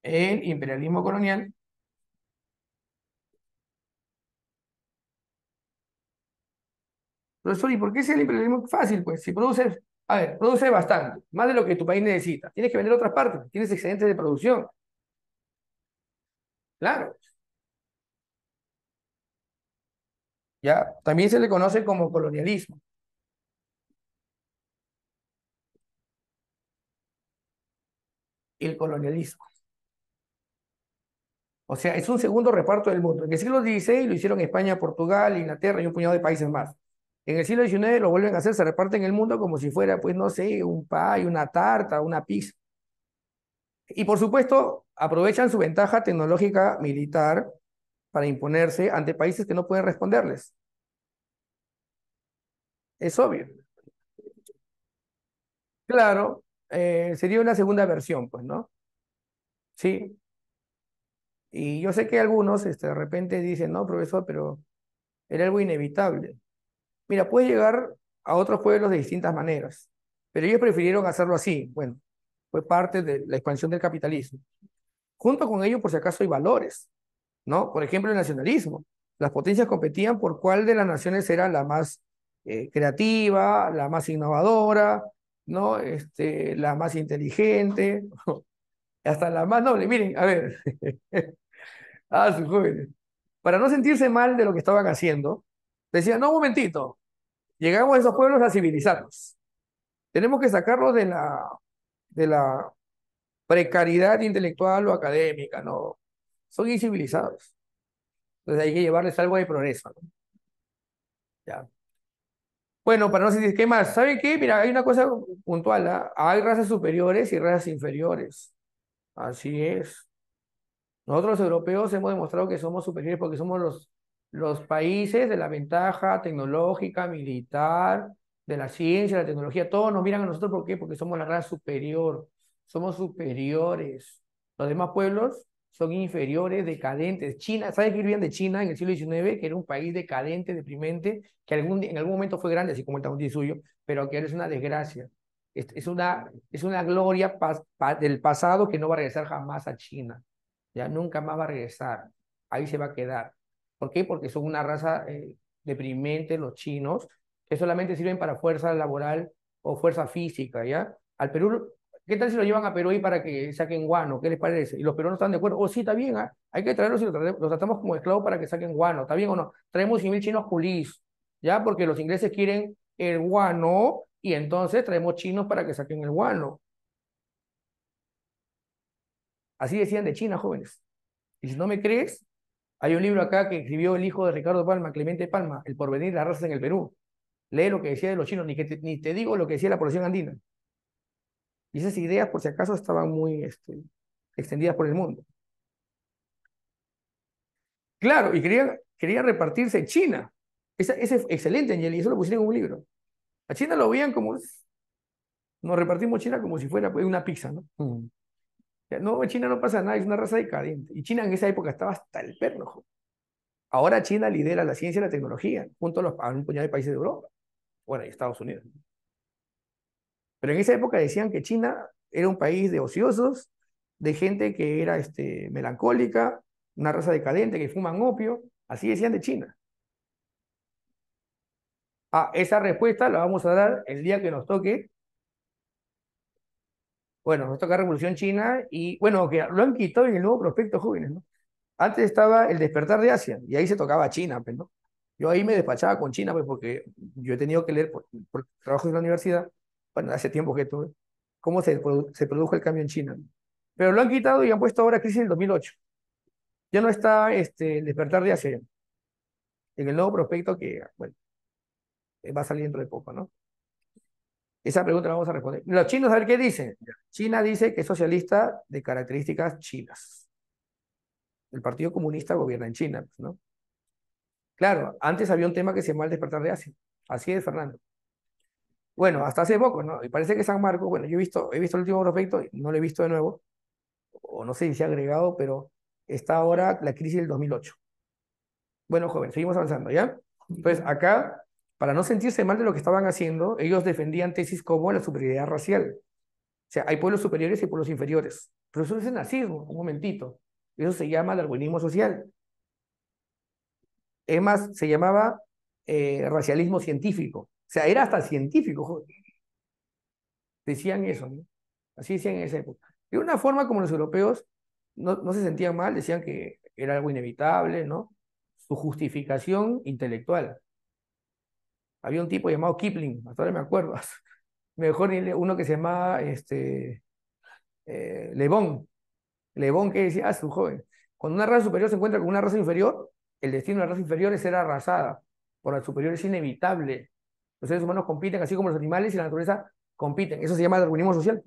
[SPEAKER 1] el imperialismo colonial. Profesor, ¿y por qué es el imperialismo fácil? Pues si produces, a ver, produce bastante, más de lo que tu país necesita. Tienes que vender a otras partes, tienes excedentes de producción. Claro, ya también se le conoce como colonialismo, el colonialismo. O sea, es un segundo reparto del mundo. En el siglo XVI lo hicieron España, Portugal, Inglaterra y un puñado de países más. En el siglo XIX lo vuelven a hacer, se reparten el mundo como si fuera, pues no sé, un pie, una tarta, una pizza. Y por supuesto, aprovechan su ventaja tecnológica militar para imponerse ante países que no pueden responderles. Es obvio. Claro, sería una segunda versión, pues, ¿no? Sí. Y yo sé que algunos, de repente dicen, no, profesor, pero era algo inevitable. Mira, puede llegar a otros pueblos de distintas maneras, pero ellos prefirieron hacerlo así. Bueno, fue parte de la expansión del capitalismo. Junto con ello, por si acaso, hay valores, ¿no? Por ejemplo, el nacionalismo. Las potencias competían por cuál de las naciones era la más creativa, la más innovadora, ¿no? La más inteligente, hasta la más noble. Miren, a ver, sus jóvenes. Para no sentirse mal de lo que estaban haciendo, decían, no, un momentito, llegamos a esos pueblos a civilizarlos. Tenemos que sacarlos de la precariedad intelectual o académica, ¿no? Son incivilizados. Entonces hay que llevarles algo de progreso, ¿no? Ya. Bueno, para no sentir, ¿qué más? ¿Saben qué? Mira, hay una cosa puntual, ¿ah? Hay razas superiores y razas inferiores. Así es. Nosotros los europeos hemos demostrado que somos superiores porque somos los países de la ventaja tecnológica, militar, de la ciencia, la tecnología. Todos nos miran a nosotros, ¿por qué? Porque somos la raza superior. Somos superiores. Los demás pueblos son inferiores, decadentes. China, ¿sabes que vivían de China en el siglo XIX? Que era un país decadente, deprimente, que en algún momento fue grande, así como el Tahuantinsuyo suyo, pero que ahora es una desgracia. Es una gloria del pasado que no va a regresar jamás a China. Ya nunca más va a regresar. Ahí se va a quedar. ¿Por qué? Porque son una raza deprimente, los chinos, que solamente sirven para fuerza laboral o fuerza física, ¿ya? Al Perú, ¿qué tal si lo llevan a Perú y para que saquen guano? ¿Qué les parece? Y los peruanos están de acuerdo. Oh, sí, está bien, ¿ah? Hay que traerlos y los tratamos como esclavos para que saquen guano. ¿Está bien o no? Traemos 100.000 chinos culís, ¿ya? Porque los ingleses quieren el guano y entonces traemos chinos para que saquen el guano. Así decían de China, jóvenes. Y si no me crees, Hay un libro acá que escribió el hijo de Ricardo Palma, Clemente Palma, El porvenir de las razas en el Perú. Lee lo que decía de los chinos, ni te digo lo que decía la población andina. Y esas ideas, por si acaso, estaban muy extendidas por el mundo. Claro, y quería repartirse China. Ese es excelente, Angel, y eso lo pusieron en un libro. A China lo veían como, nos repartimos China como si fuera pues, una pizza, ¿no? No, en China no pasa nada, es una raza decadente. Y China en esa época estaba hasta el perno. Jo. Ahora China lidera la ciencia y la tecnología, junto a un puñado de países de Europa, bueno, y Estados Unidos. Pero en esa época decían que China era un país de ociosos, de gente que era melancólica, una raza decadente que fuman opio, así decían de China. Esa respuesta la vamos a dar el día que nos toque. Bueno, nos toca Revolución China y, bueno, que lo han quitado en el nuevo prospecto jóvenes, ¿no? Antes estaba el despertar de Asia y ahí se tocaba China, pues, ¿no? Yo ahí me despachaba con China, pues, porque yo he tenido que leer por trabajos en la universidad, bueno, hace tiempo que tuve, cómo se produjo el cambio en China. ¿No? Pero lo han quitado y han puesto ahora crisis del 2008. Ya no está el despertar de Asia ya, en el nuevo prospecto que, bueno, va a salir dentro de poco, ¿no? Esa pregunta la vamos a responder. Los chinos, a ver qué dicen. China dice que es socialista de características chinas. El Partido Comunista gobierna en China, pues, ¿no? Claro, antes había un tema que se llamaba el despertar de Asia. Así es, Fernando. Bueno, hasta hace poco, ¿no? Y parece que San Marcos, bueno, yo he visto el último prospecto, no lo he visto de nuevo, o no sé si se ha agregado, pero está ahora la crisis del 2008. Bueno, joven, seguimos avanzando, ¿ya? Entonces, acá, para no sentirse mal de lo que estaban haciendo, ellos defendían tesis como la superioridad racial. O sea, hay pueblos superiores y pueblos inferiores. Pero eso es el nazismo, un momentito. Eso se llama darwinismo social. Es más, se llamaba racialismo científico. O sea, era hasta científico, joder. Decían eso, ¿no? Así decían en esa época. De una forma como los europeos no se sentían mal, decían que era algo inevitable, ¿no? Su justificación intelectual. Había un tipo llamado Kipling, hasta ahora me acuerdo. Mejor uno que se llamaba Le Bon. Le Bon que decía, su joven, cuando una raza superior se encuentra con una raza inferior, el destino de la raza inferior es ser arrasada. Por la superior es inevitable. Los seres humanos compiten así como los animales y la naturaleza compiten. Eso se llama darwinismo social.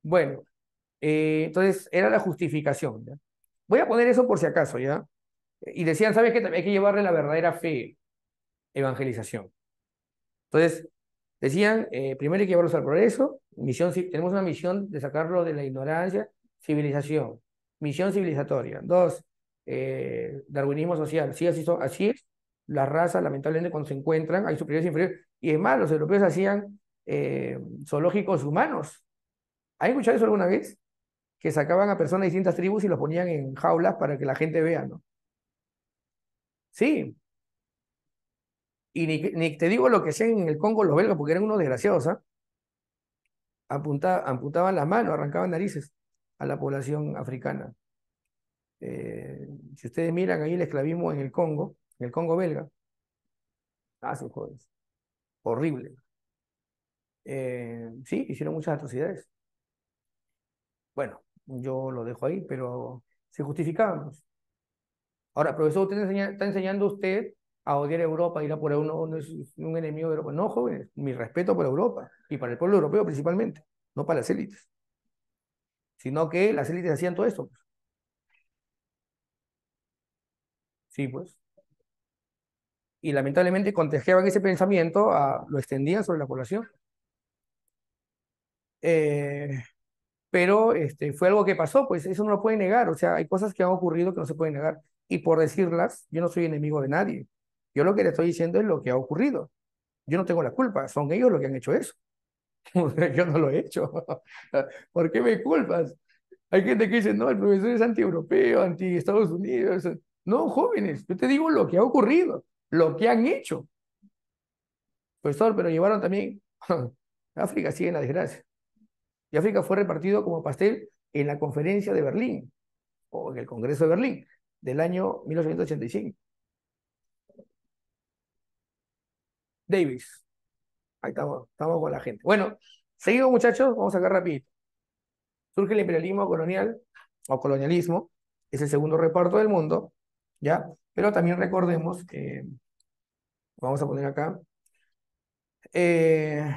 [SPEAKER 1] Bueno, entonces era la justificación. ¿Ya? Voy a poner eso por si acaso, ¿ya? Y decían, ¿sabes qué? También hay que llevarle la verdadera fe, evangelización. Entonces, decían, primero hay que llevarlos al progreso, tenemos una misión de sacarlo de la ignorancia, civilización, misión civilizatoria. Dos, darwinismo social. Sí, así es. Las razas, lamentablemente, cuando se encuentran, hay superiores e inferiores. Y es más, los europeos hacían zoológicos humanos. ¿Has escuchado eso alguna vez? Que sacaban a personas de distintas tribus y los ponían en jaulas para que la gente vea, ¿no? Sí, y ni te digo lo que hacían en el Congo los belgas, porque eran unos desgraciados, ¿ah? Amputaban las manos, arrancaban narices a la población africana. Si ustedes miran ahí el esclavismo en el Congo belga, sus jóvenes, horrible. Sí, hicieron muchas atrocidades. Bueno, yo lo dejo ahí, pero se justificaban. Pues. Ahora, profesor, usted está enseñando usted a odiar a Europa, ir a por uno es un enemigo de Europa. No, jóvenes, mi respeto por Europa y para el pueblo europeo principalmente, no para las élites, sino que las élites hacían todo esto. Pues. Sí, pues. Y lamentablemente contagiaban ese pensamiento, lo extendían sobre la población. Eh, pero fue algo que pasó, pues eso no lo pueden negar. O sea, hay cosas que han ocurrido que no se pueden negar. Y por decirlas, yo no soy enemigo de nadie. Yo lo que le estoy diciendo es lo que ha ocurrido. Yo no tengo la culpa, son ellos los que han hecho eso. Yo no lo he hecho. ¿Por qué me culpas? Hay gente que dice, no, el profesor es anti-europeo, anti-Estados Unidos. No, jóvenes, yo te digo lo que ha ocurrido, lo que han hecho. Profesor, pero llevaron también. África sigue en la desgracia. Y África fue repartido como pastel en la conferencia de Berlín, o en el Congreso de Berlín, del año 1885. Davis. Ahí estamos con la gente. Bueno, seguimos muchachos, vamos a sacar rapidito. Surge el imperialismo colonial o colonialismo, es el segundo reparto del mundo, ¿ya? Pero también recordemos, vamos a poner acá, eh,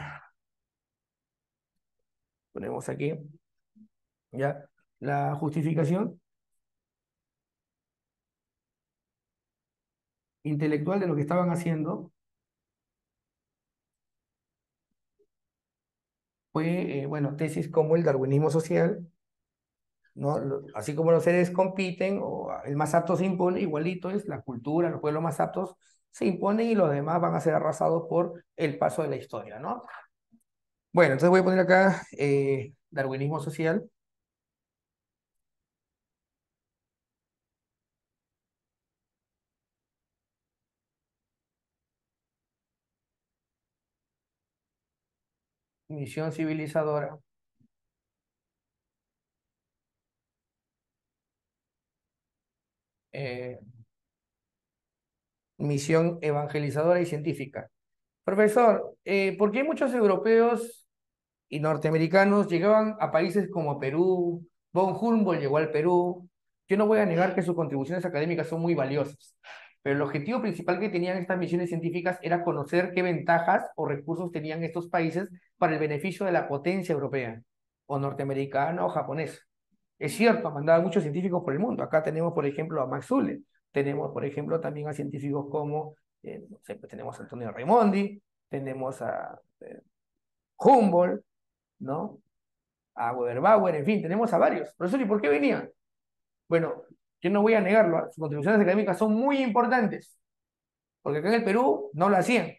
[SPEAKER 1] ponemos aquí, ¿ya? La justificación intelectual de lo que estaban haciendo fue, bueno, tesis como el darwinismo social, ¿no? Así como los seres compiten, o el más apto se impone, igualito es la cultura, los pueblos más aptos se imponen y los demás van a ser arrasados por el paso de la historia, ¿no? Bueno, entonces voy a poner acá darwinismo social, misión civilizadora, eh, misión evangelizadora y científica. Profesor, ¿por qué muchos europeos y norteamericanos llegaban a países como Perú? Von Humboldt llegó al Perú. Yo no voy a negar que sus contribuciones académicas son muy valiosas, pero el objetivo principal que tenían estas misiones científicas era conocer qué ventajas o recursos tenían estos países para el beneficio de la potencia europea, o norteamericana o japonesa. Es cierto, mandaban muchos científicos por el mundo. Acá tenemos, por ejemplo, a Max Ulle. Tenemos, por ejemplo, también a científicos como, no sé, pues tenemos a Antonio Raimondi, tenemos a Humboldt, ¿no? A Weberbauer, en fin, tenemos a varios. Profesor, ¿y por qué venían? Bueno, yo no voy a negarlo, sus contribuciones académicas son muy importantes, porque acá en el Perú no lo hacían.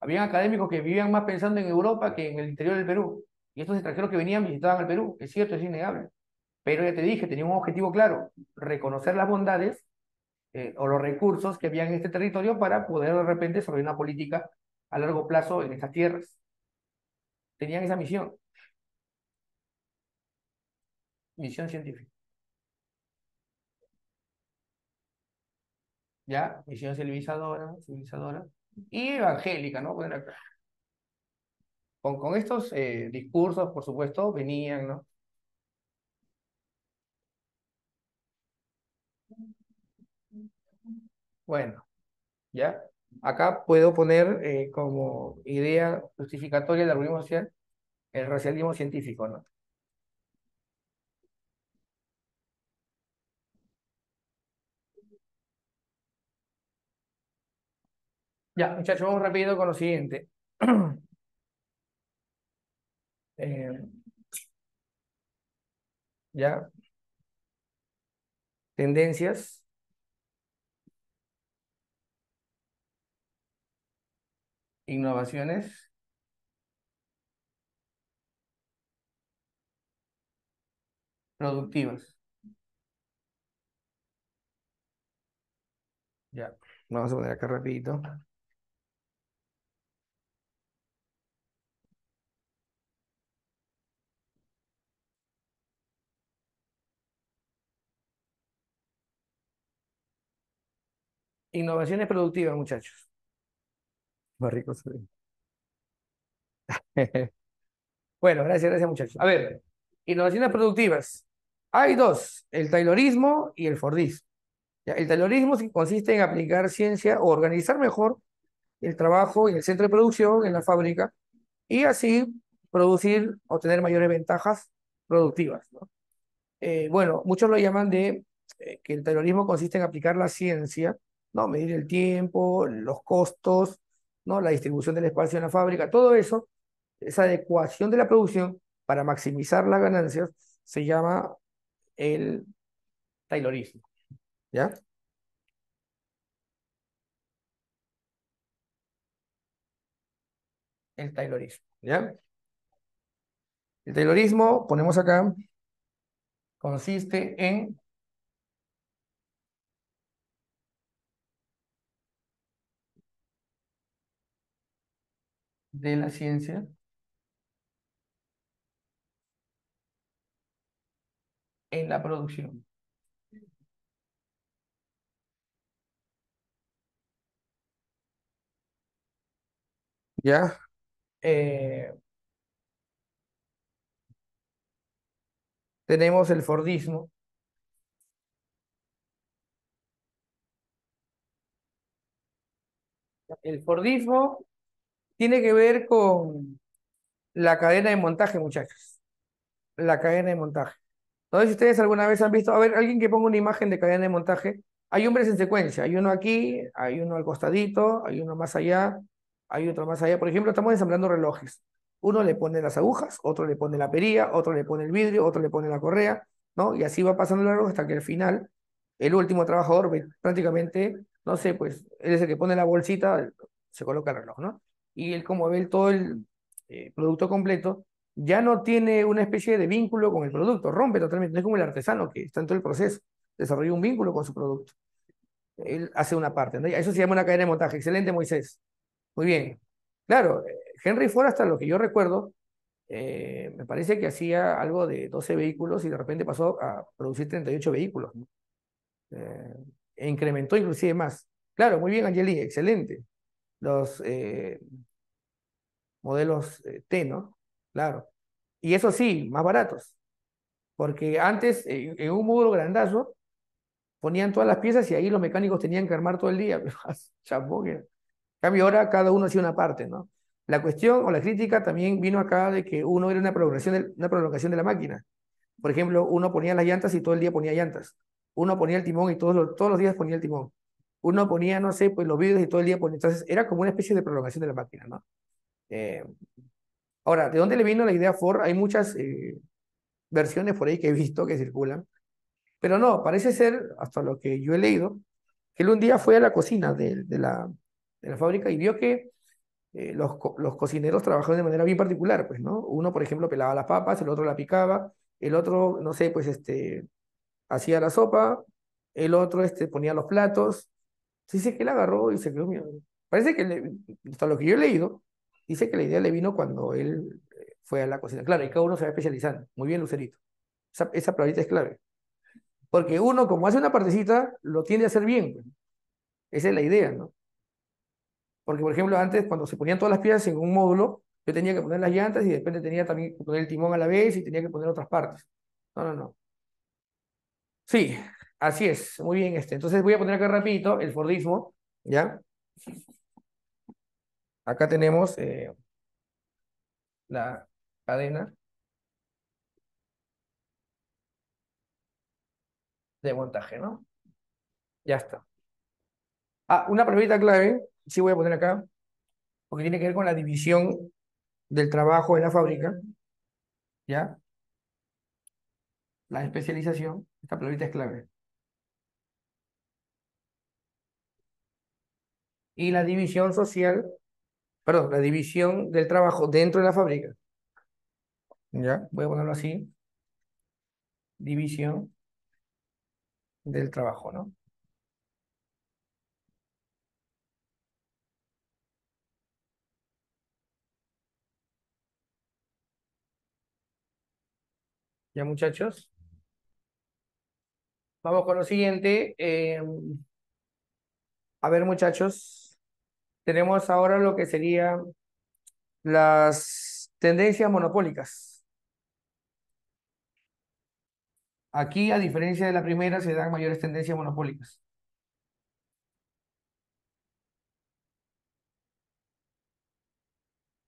[SPEAKER 1] Habían académicos que vivían más pensando en Europa que en el interior del Perú. Y estos extranjeros que venían visitaban el Perú. Es cierto, es innegable. Pero ya te dije, tenía un objetivo claro, reconocer las bondades o los recursos que había en este territorio para poder de repente desarrollar una política a largo plazo en estas tierras. Tenían esa misión, misión científica. ¿Ya? Misión civilizadora y evangélica, ¿no? Bueno, con estos discursos, por supuesto, venían, ¿no? Bueno, ¿ya? Acá puedo poner como idea justificatoria del darwinismo social el racialismo científico, ¿no? Ya, muchachos, vamos rápido con lo siguiente. Eh, ya, tendencias, innovaciones productivas. Ya, vamos a poner acá rapidito. Innovaciones productivas, muchachos. Más rico soy. Bueno, gracias, muchachos. A ver, innovaciones productivas. Hay dos, el taylorismo y el fordismo. Ya, el taylorismo consiste en aplicar ciencia o organizar mejor el trabajo en el centro de producción, en la fábrica, y así producir o tener mayores ventajas productivas, ¿no? Bueno, muchos lo llaman de que el taylorismo consiste en aplicar la ciencia, ¿no? Medir el tiempo, los costos, ¿no? La distribución del espacio en la fábrica, todo eso, esa adecuación de la producción para maximizar las ganancias, se llama el taylorismo, ¿ya? El taylorismo, ¿ya? El taylorismo, ponemos acá, consiste en de la ciencia en la producción, ¿ya? Eh, tenemos el Fordismo. El Fordismo tiene que ver con la cadena de montaje, muchachos. La cadena de montaje. No sé si ustedes alguna vez han visto, a ver, alguien que ponga una imagen de cadena de montaje. Hay hombres en secuencia, hay uno aquí, hay uno al costadito, hay uno más allá, hay otro más allá. Por ejemplo, estamos ensamblando relojes. Uno le pone las agujas, otro le pone la perilla, otro le pone el vidrio, otro le pone la correa, ¿no? Y así va pasando el reloj hasta que al final, el último trabajador prácticamente, no sé, pues él es el que pone la bolsita, se coloca el reloj, ¿no? Y él como ve todo el producto completo, ya no tiene una especie de vínculo con el producto, rompe totalmente, no es como el artesano que está en todo el proceso, desarrolla un vínculo con su producto. Él hace una parte, ¿no? Eso se llama una cadena de montaje. Excelente, Moisés. Muy bien. Claro, Henry Ford, hasta lo que yo recuerdo, me parece que hacía algo de 12 vehículos y de repente pasó a producir 38 vehículos, ¿no? E incrementó inclusive más. Claro, muy bien, Angeli, excelente. Los modelos T, ¿no? Claro. Y eso sí, más baratos. Porque antes, en un módulo grandazo, ponían todas las piezas y ahí los mecánicos tenían que armar todo el día. Chapó que. En cambio, ahora cada uno hacía una parte, ¿no? La cuestión o la crítica también vino acá de que uno era una prolongación de la máquina. Por ejemplo, uno ponía las llantas y todo el día ponía llantas. Uno ponía el timón y todos los días ponía el timón. Uno ponía, no sé, pues los vidrios y todo el día ponía. Entonces, era como una especie de prolongación de la máquina, ¿no? Eh, Ahora, ¿de dónde le vino la idea a Ford? Hay muchas versiones por ahí que he visto que circulan. Pero no, parece ser, hasta lo que yo he leído, que él un día fue a la cocina de la fábrica y vio que los cocineros trabajaban de manera bien particular, pues, ¿no? Uno, por ejemplo, pelaba las papas, el otro la picaba, el otro, no sé, pues, hacía la sopa, el otro, ponía los platos. Dice que él agarró y se quedó mirando. Parece que, hasta lo que yo he leído, dice que la idea le vino cuando él fue a la cocina. Claro, y cada uno se va especializando. Muy bien, Lucerito. Esa palabrita es clave. Porque uno, como hace una partecita, lo tiende a hacer bien, pues. Esa es la idea, ¿no? Porque, por ejemplo, antes, cuando se ponían todas las piezas en un módulo, yo tenía que poner las llantas y de repente tenía también que poner el timón a la vez y tenía que poner otras partes. No, no, no. Sí, así es. Muy bien, Entonces voy a poner acá rapidito el Fordismo, ¿ya? Acá tenemos la cadena de montaje, ¿no? Ya está. Ah, una palabrita clave, sí voy a poner acá, porque tiene que ver con la división del trabajo en la fábrica, ¿ya? La especialización, esta palabrita es clave. Y la división social, perdón, la división del trabajo dentro de la fábrica. ¿Ya? Voy a ponerlo así. División del trabajo, ¿no? Ya, muchachos. Vamos con lo siguiente. A ver, muchachos. Tenemos ahora lo que serían las tendencias monopólicas. Aquí, a diferencia de la primera, se dan mayores tendencias monopólicas.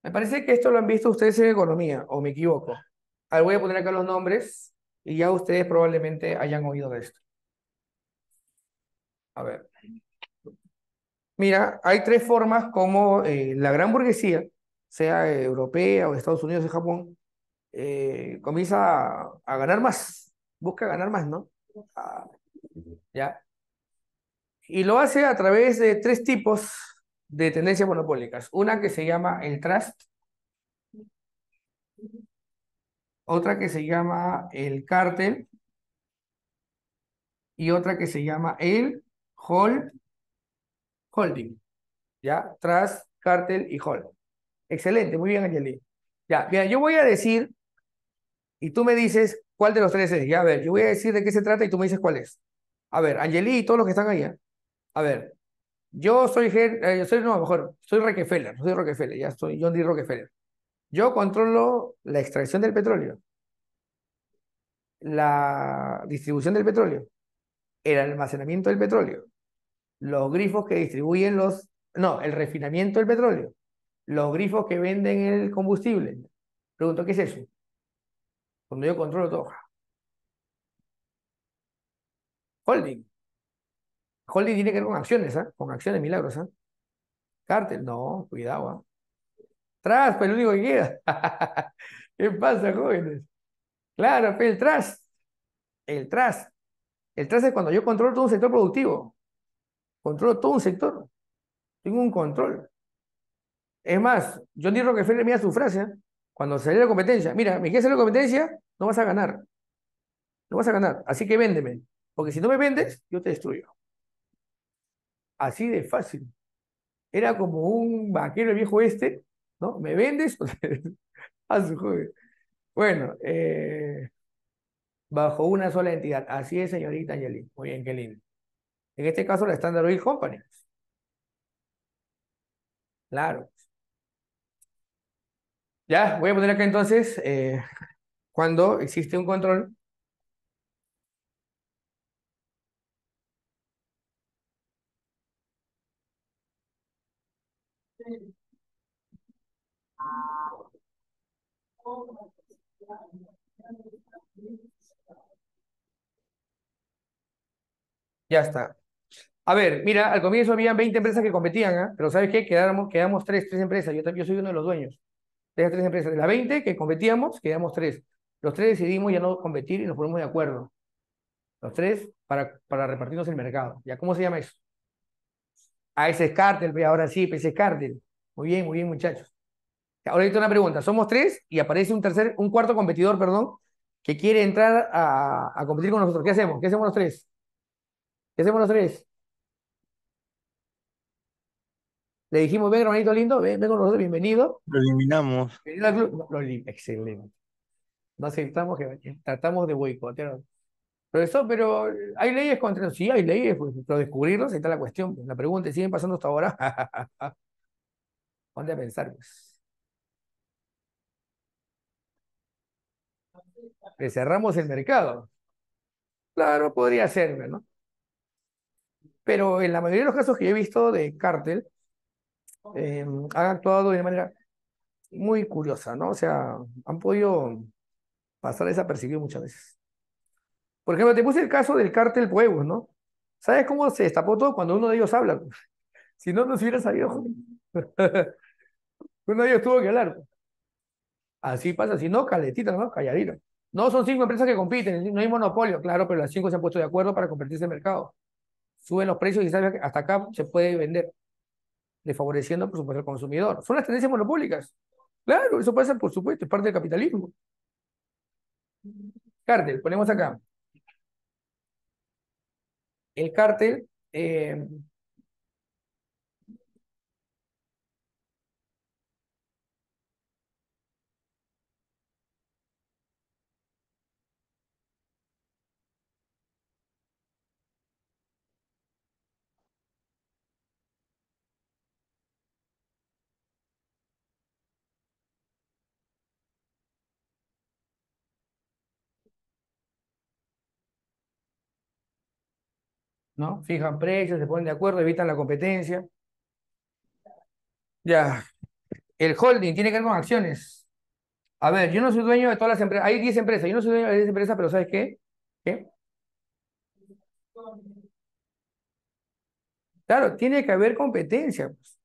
[SPEAKER 1] Me parece que esto lo han visto ustedes en economía, o me equivoco. A ver, voy a poner acá los nombres y ya ustedes probablemente hayan oído de esto. A ver. Mira, hay tres formas como la gran burguesía, sea europea o de Estados Unidos o Japón, comienza a ganar más, busca ganar más, ¿no? Ah, ¿ya? Y lo hace a través de tres tipos de tendencias monopólicas. Una que se llama el trust, otra que se llama el cártel y otra que se llama el holding, ¿ya? Trust, cártel y hold. Excelente, muy bien, Angeli. Ya, mira, yo voy a decir y tú me dices cuál de los tres es. Ya, a ver, yo voy a decir de qué se trata y tú me dices cuál es. A ver, Angeli y todos los que están allá. A ver, no, mejor, soy Rockefeller, soy Rockefeller, ya soy John D. Rockefeller. Yo controlo la extracción del petróleo. la distribución del petróleo, el almacenamiento del petróleo, los grifos que distribuyen no, el refinamiento del petróleo, los grifos que venden el combustible. Pregunto, ¿qué es eso? Cuando yo controlo todo. Holding. Holding tiene que ver con acciones, ¿ah? Con acciones milagros, ¿ah? Cártel, no, cuidado, ¿ah? Trust, pues el único que queda. ¿Qué pasa, jóvenes? Claro, pues el trust. El trust. El trust es cuando yo controlo todo un sector productivo. Controlo todo un sector. Tengo un control. Es más, John D. Rockefeller mira su frase, ¿eh? Cuando salió la competencia. Mira, me quieres hacer la competencia, no vas a ganar. No vas a ganar. Así que véndeme. Porque si no me vendes, yo te destruyo. Así de fácil. Era como un vaquero el viejo este, ¿no? ¿Me vendes? A su joven. Bueno, bajo una sola entidad. Así es, señorita Angelina. Muy bien, qué lindo. En este caso, la Standard Oil Company. Claro. Ya, voy a poner acá entonces, cuando existe un control. Ya está. A ver, mira, al comienzo habían 20 empresas que competían, ¿ah? Pero ¿sabes qué? Quedamos tres empresas. Yo soy uno de los dueños de las tres empresas. De las 20 que competíamos, quedamos tres. Los tres decidimos ya no competir y nos ponemos de acuerdo. Los tres para repartirnos el mercado. ¿Ya cómo se llama eso? Ah, ese es cártel, pe, ahora sí, pe, ese es cártel. Muy bien, muchachos. Ahora hay una pregunta. Somos tres y aparece un cuarto competidor, perdón, que quiere entrar a competir con nosotros. ¿Qué hacemos? ¿Qué hacemos los tres? ¿Qué hacemos los tres? Le dijimos, ven, hermanito lindo, ven con nosotros, bienvenido.
[SPEAKER 2] Lo eliminamos.
[SPEAKER 1] Bienvenido al club. Excelente. No aceptamos que tratamos de boicotear. Pero hay leyes contra. Sí, hay leyes, pues, pero descubrirlos, ahí está la cuestión. Pues. La pregunta es, ¿siguen pasando hasta ahora? ¿Dónde a pensar, pues? Le cerramos el mercado. Claro, podría ser, ¿no? Pero en la mayoría de los casos que yo he visto de cártel, han actuado de una manera muy curiosa, ¿no? O sea, han podido pasar desapercibido muchas veces. Por ejemplo, te puse el caso del cártel Pueblos, ¿no? ¿Sabes cómo se destapó todo cuando uno de ellos habla? Si no, no se hubiera sabido. Uno de ellos tuvo que hablar. Así pasa, si no, caletita, ¿no? Calladita. No son cinco empresas que compiten, no hay monopolio, claro, pero las cinco se han puesto de acuerdo para convertirse en mercado. Suben los precios y saben que hasta acá se puede vender, desfavoreciendo, por supuesto, al consumidor. Son las tendencias monopólicas. Claro, eso pasa, por supuesto, es parte del capitalismo. Cártel, ponemos acá. El cártel, ¿no? Fijan precios, se ponen de acuerdo, evitan la competencia. Ya, el holding tiene que ver con acciones. A ver, yo no soy dueño de todas las empresas. Hay 10 empresas. Yo no soy dueño de 10 empresas, pero ¿sabes qué? ¿Qué? Claro, tiene que haber competencia, pues.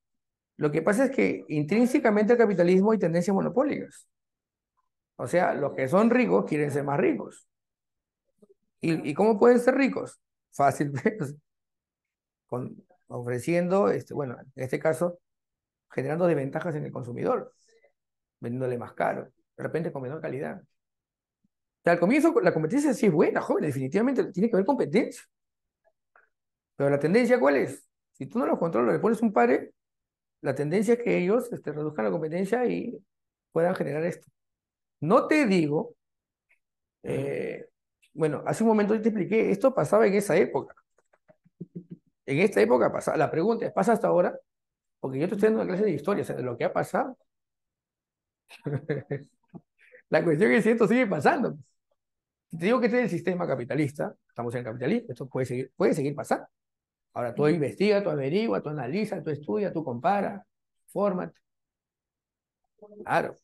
[SPEAKER 1] Lo que pasa es que intrínsecamente el capitalismo hay tendencias monopólicas. O sea, los que son ricos quieren ser más ricos. ¿Y cómo pueden ser ricos? Fácil, pues, ofreciendo, bueno, en este caso, generando desventajas en el consumidor, vendiéndole más caro, de repente con menor calidad. O sea, al comienzo la competencia sí es buena, joven, definitivamente tiene que haber competencia. Pero la tendencia, ¿cuál es? Si tú no los controlas, le pones un pare, la tendencia es que ellos reduzcan la competencia y puedan generar esto. No te digo, eh, bueno, hace un momento yo te expliqué, esto pasaba en esa época. En esta época pasaba. La pregunta es, ¿pasa hasta ahora? Porque yo te estoy dando una clase de historia, o sea, de lo que ha pasado. La cuestión es si esto sigue pasando. Si te digo que este es el sistema capitalista, estamos en el capitalismo, esto puede seguir pasando. Ahora tú investiga, tú averigua, tú analiza, tú estudia, tú compara, fórmate. Claro.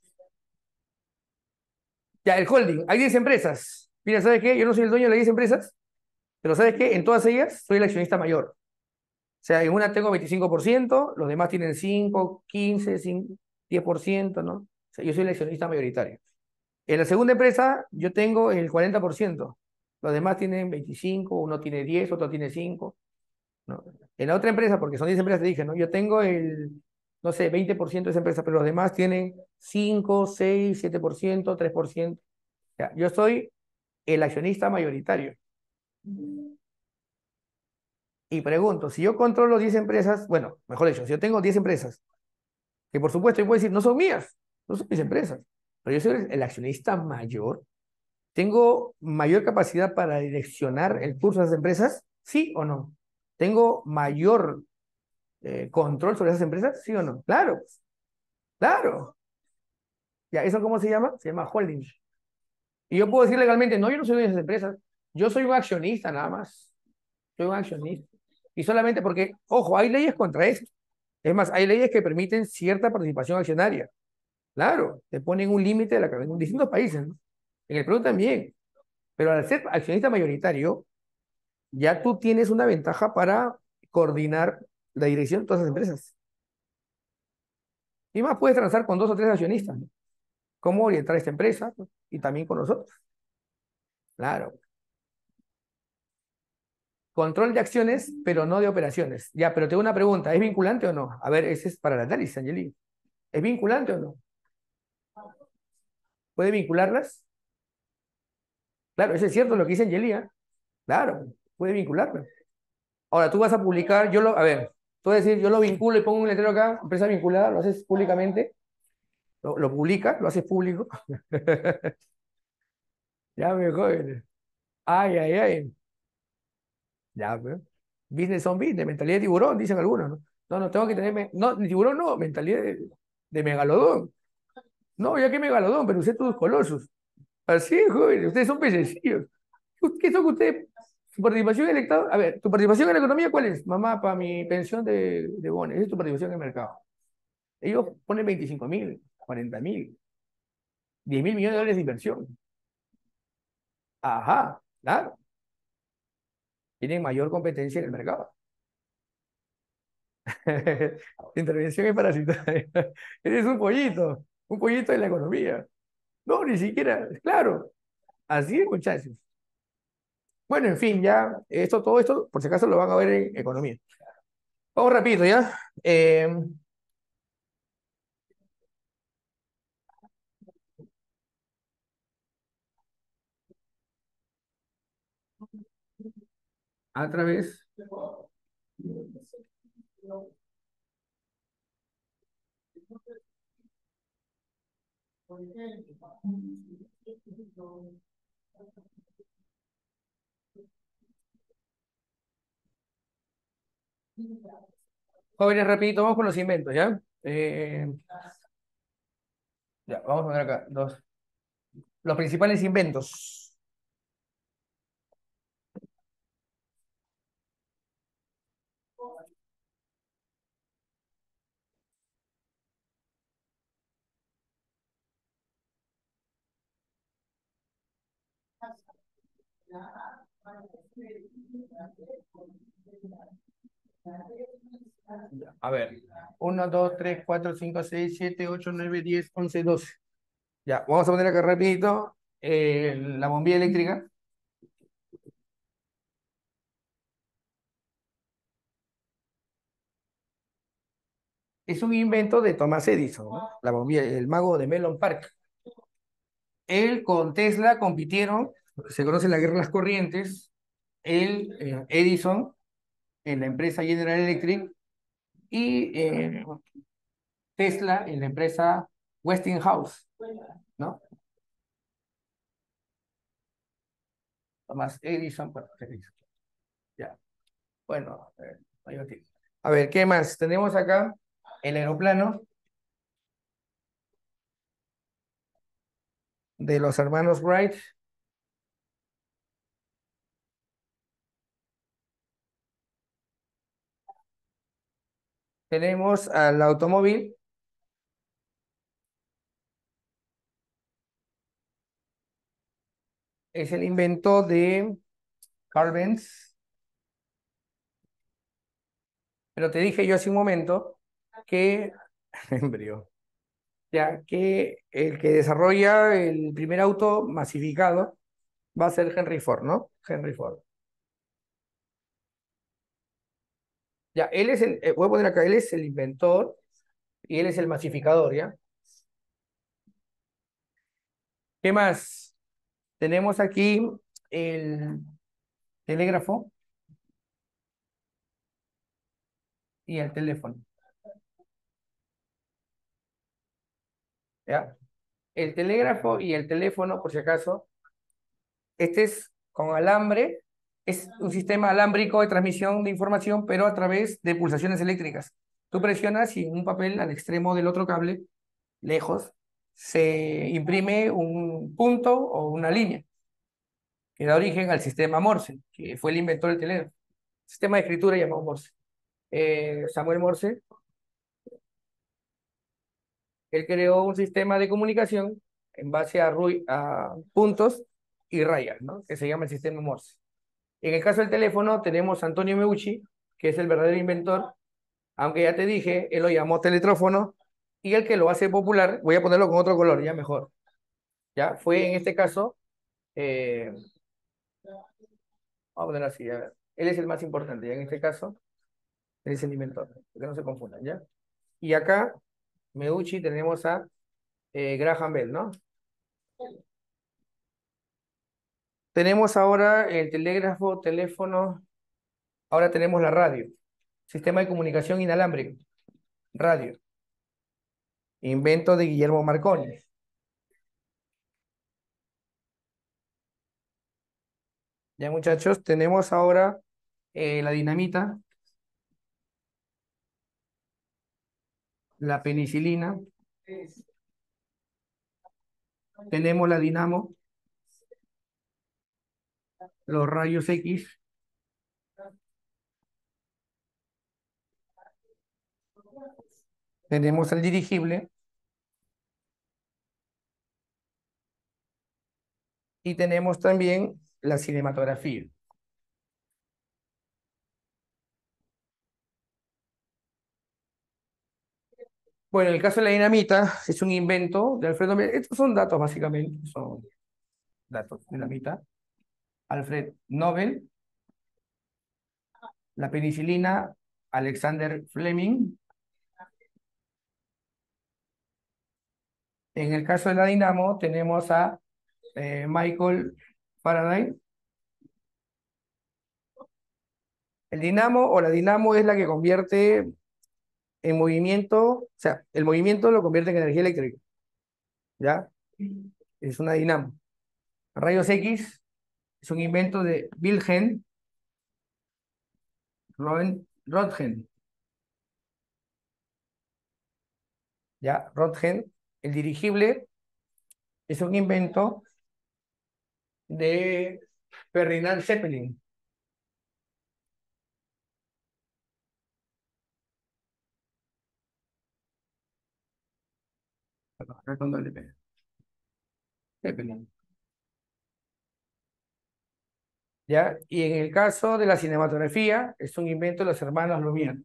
[SPEAKER 1] Ya, el holding, hay 10 empresas. Mira, ¿sabes qué? Yo no soy el dueño de las 10 empresas, pero ¿sabes qué? En todas ellas soy el accionista mayor. O sea, en una tengo 25%, los demás tienen 5, 15, 5, 10%, ¿no? O sea, yo soy el accionista mayoritario. En la segunda empresa yo tengo el 40%. Los demás tienen 25, uno tiene 10, otro tiene 5, ¿no? En la otra empresa, porque son 10 empresas, te dije, ¿no? Yo tengo no sé, 20% de esa empresa, pero los demás tienen 5, 6, 7%, 3%. Ya, yo soy el accionista mayoritario. Y pregunto, si yo controlo 10 empresas, bueno, mejor dicho, si yo tengo 10 empresas, que por supuesto yo puedo decir, no son mías, no son mis empresas, pero yo soy el accionista mayor, ¿tengo mayor capacidad para direccionar el curso de esas empresas? ¿Sí o no? ¿Tengo mayor control sobre esas empresas? ¿Sí o no? Claro, claro. ¿Ya eso cómo se llama? Se llama holding. Y yo puedo decir legalmente, no, yo no soy de esas empresas, yo soy un accionista nada más, soy un accionista. Y solamente porque, ojo, hay leyes contra esto. Es más, hay leyes que permiten cierta participación accionaria. Claro, te ponen un límite de la cabeza en distintos países, ¿no? En el Perú también. Pero al ser accionista mayoritario, ya tú tienes una ventaja para coordinar la dirección de todas esas empresas. Y más puedes transar con dos o tres accionistas, ¿no? Cómo orientar esta empresa, ¿no? Y también con nosotros. Claro. Control de acciones, pero no de operaciones. Ya, pero tengo una pregunta, ¿es vinculante o no? A ver, ese es para el análisis, Angeli. ¿Es vinculante o no? ¿Puede vincularlas? Claro, eso es cierto lo que dice Angeli, ¿eh? Claro, puede vincularlas. Ahora, tú vas a publicar, a ver, tú vas a decir, yo lo vinculo y pongo un letrero acá, empresa vinculada, lo haces públicamente, lo publicas, lo haces público. Ya, me joven. Ay, ay, ay. Ya, pues. Business on business, mentalidad de tiburón, dicen algunos, ¿no? No, no, tengo que tener, no, de tiburón no, mentalidad de megalodón. No, ya que megalodón, pero usted todos colosos. Así es, joven, ustedes son pececillos. ¿Qué son ustedes? Su participación en el Estado, a ver, ¿tu participación en la economía cuál es? Mamá, para mi pensión de bonos, esa es tu participación en el mercado. Ellos ponen 25.000, 40.000, 10.000 millones de dólares de inversión. Ajá, claro, tienen mayor competencia en el mercado. La intervención es parasitaria. Eres un pollito de la economía. No, ni siquiera, claro, así es, muchachos. Bueno, en fin, ya, todo esto, por si acaso lo van a ver en economía. Vamos rapidito, ¿ya? A través. Jóvenes, rapidito, vamos con los inventos, ¿ya? Ya, vamos a poner acá los principales inventos. Ya, a ver, 1, 2, 3, 4, 5, 6, 7, 8, 9, 10, 11, 12. Ya, vamos a poner acá rapidito la bombilla eléctrica. Es un invento de Thomas Edison, ¿no? La bombilla, el mago de Menlo Park. Él con Tesla compitieron, se conoce la guerra de las corrientes, él, Edison, en la empresa General Electric, y Tesla en la empresa Westinghouse, ¿no? Thomas Edison, bueno, Edison, ya. Bueno, ahí lo tiene. A ver, ¿qué más? Tenemos acá el aeroplano de los hermanos Wright. Tenemos al automóvil, es el invento de Carl Benz, pero te dije yo hace un momento que, embrión, ya, que el que desarrolla el primer auto masificado va a ser Henry Ford, ¿no? Henry Ford. Ya, él es el, voy a poner acá, él es el inventor y él es el masificador, ¿ya? ¿Qué más? Tenemos aquí el telégrafo y el teléfono, ¿ya? El telégrafo y el teléfono, por si acaso, este es con alambre, es un sistema alámbrico de transmisión de información, pero a través de pulsaciones eléctricas. Tú presionas y en un papel al extremo del otro cable, lejos, se imprime un punto o una línea que da origen al sistema Morse, que fue el inventor del telégrafo. Sistema de escritura llamado Morse. Samuel Morse, él creó un sistema de comunicación en base a puntos y rayas, ¿no? Que se llama el sistema Morse. En el caso del teléfono tenemos a Antonio Meucci, que es el verdadero inventor, aunque ya te dije, él lo llamó teletrófono, y el que lo hace popular, voy a ponerlo con otro color, ya mejor, ya, fue en este caso, vamos a ponerlo así, a ver, él es el más importante, ya en este caso, él es el inventor, que no se confundan, ¿ya? Y acá, Meucci, tenemos a Graham Bell, ¿no? Tenemos ahora el telégrafo, teléfono, ahora tenemos la radio, sistema de comunicación inalámbrico, radio, invento de Guillermo Marconi. Ya muchachos, tenemos ahora la dinamita, la penicilina, tenemos la dinamo, los rayos X, tenemos el dirigible y tenemos también la cinematografía. Bueno, en el caso de la dinamita, es un invento de Alfredo Nobel. Estos son datos básicamente, son datos. Dinamita, Alfred Nobel, la penicilina, Alexander Fleming. En el caso de la dinamo, tenemos a Michael Faraday. El dinamo o la dinamo es la que convierte en movimiento, o sea, el movimiento lo convierte en energía eléctrica, ¿ya? Es una dinamo. Rayos X es un invento de Wilhelm Röntgen, ¿ya? Röntgen. El dirigible es un invento de Ferdinand Zeppelin. Perdón, acá con doble P. Zeppelin, ¿ya? Y en el caso de la cinematografía, es un invento de los hermanos Lumière.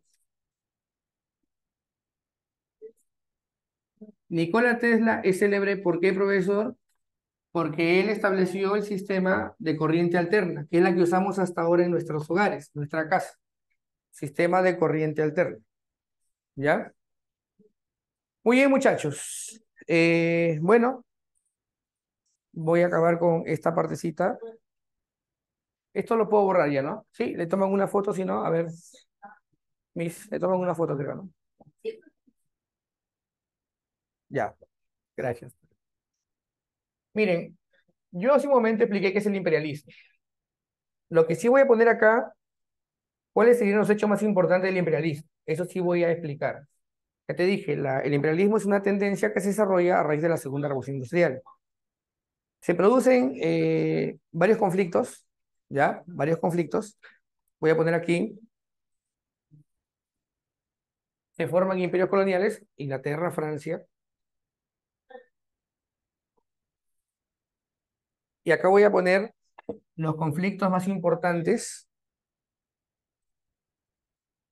[SPEAKER 1] Nikola Tesla es célebre, ¿por qué, profesor? Porque él estableció el sistema de corriente alterna, que es la que usamos hasta ahora en nuestros hogares, nuestra casa. Sistema de corriente alterna, ¿ya? Muy bien, muchachos. Bueno, voy a acabar con esta partecita. Esto lo puedo borrar ya, ¿no? Sí, le toman una foto, si no, a ver, le toman una foto, creo, ¿no? Ya, gracias. Miren, yo hace un momento expliqué qué es el imperialismo. Lo que sí voy a poner acá, ¿cuáles serían los hechos más importantes del imperialismo? Eso sí voy a explicar. Ya te dije, el imperialismo es una tendencia que se desarrolla a raíz de la Segunda Revolución Industrial. Se producen varios conflictos, ¿ya? Varios conflictos. Voy a poner aquí. se forman imperios coloniales, Inglaterra, Francia, y acá voy a poner los conflictos más importantes,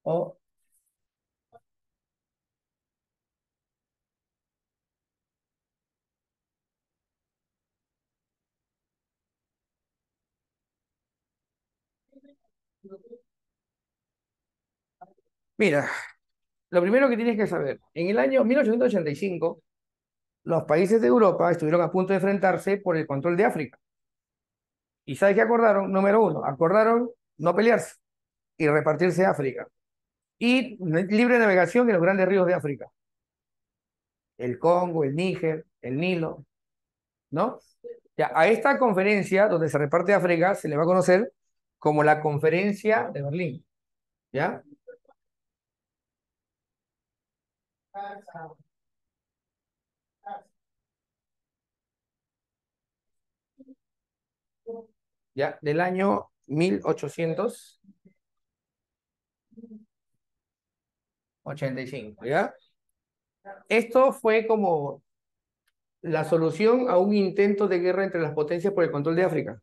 [SPEAKER 1] o, mira, lo primero que tienes que saber, en el año 1885, los países de Europa estuvieron a punto de enfrentarse por el control de África. ¿Y sabes qué acordaron? Número uno, acordaron no pelearse y repartirse África. Y libre navegación en los grandes ríos de África. El Congo, el Níger, el Nilo, ¿no? Ya, a esta conferencia donde se reparte África se le va a conocer como la Conferencia de Berlín, ¿ya? ¿Ya? Del año 1885, ¿ya? Esto fue como la solución a un intento de guerra entre las potencias por el control de África.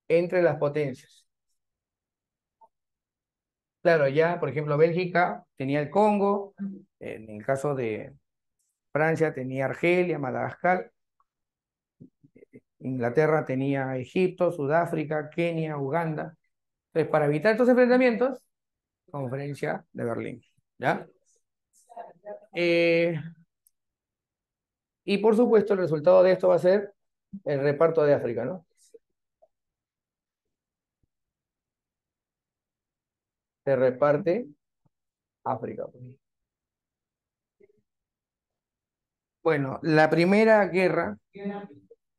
[SPEAKER 1] Entre las potencias. Claro, ya, por ejemplo, Bélgica tenía el Congo, en el caso de Francia tenía Argelia, Madagascar, Inglaterra tenía Egipto, Sudáfrica, Kenia, Uganda. Entonces, para evitar estos enfrentamientos, Conferencia de Berlín, ¿ya? Eh, y por supuesto, el resultado de esto va a ser el reparto de África, ¿no? Se reparte África. Bueno, la primera guerra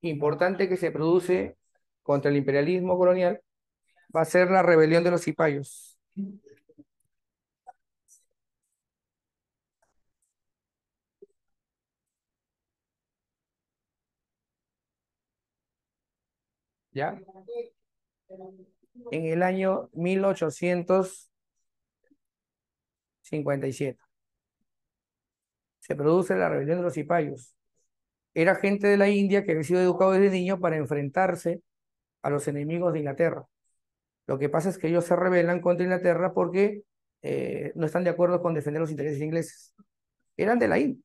[SPEAKER 1] importante que se produce contra el imperialismo colonial va a ser la rebelión de los cipayos, ¿ya? En el año 1857 se produce la rebelión de los cipayos. Era gente de la India que había sido educado desde niño para enfrentarse a los enemigos de Inglaterra. Lo que pasa es que ellos se rebelan contra Inglaterra porque no están de acuerdo con defender los intereses ingleses. Eran de la India.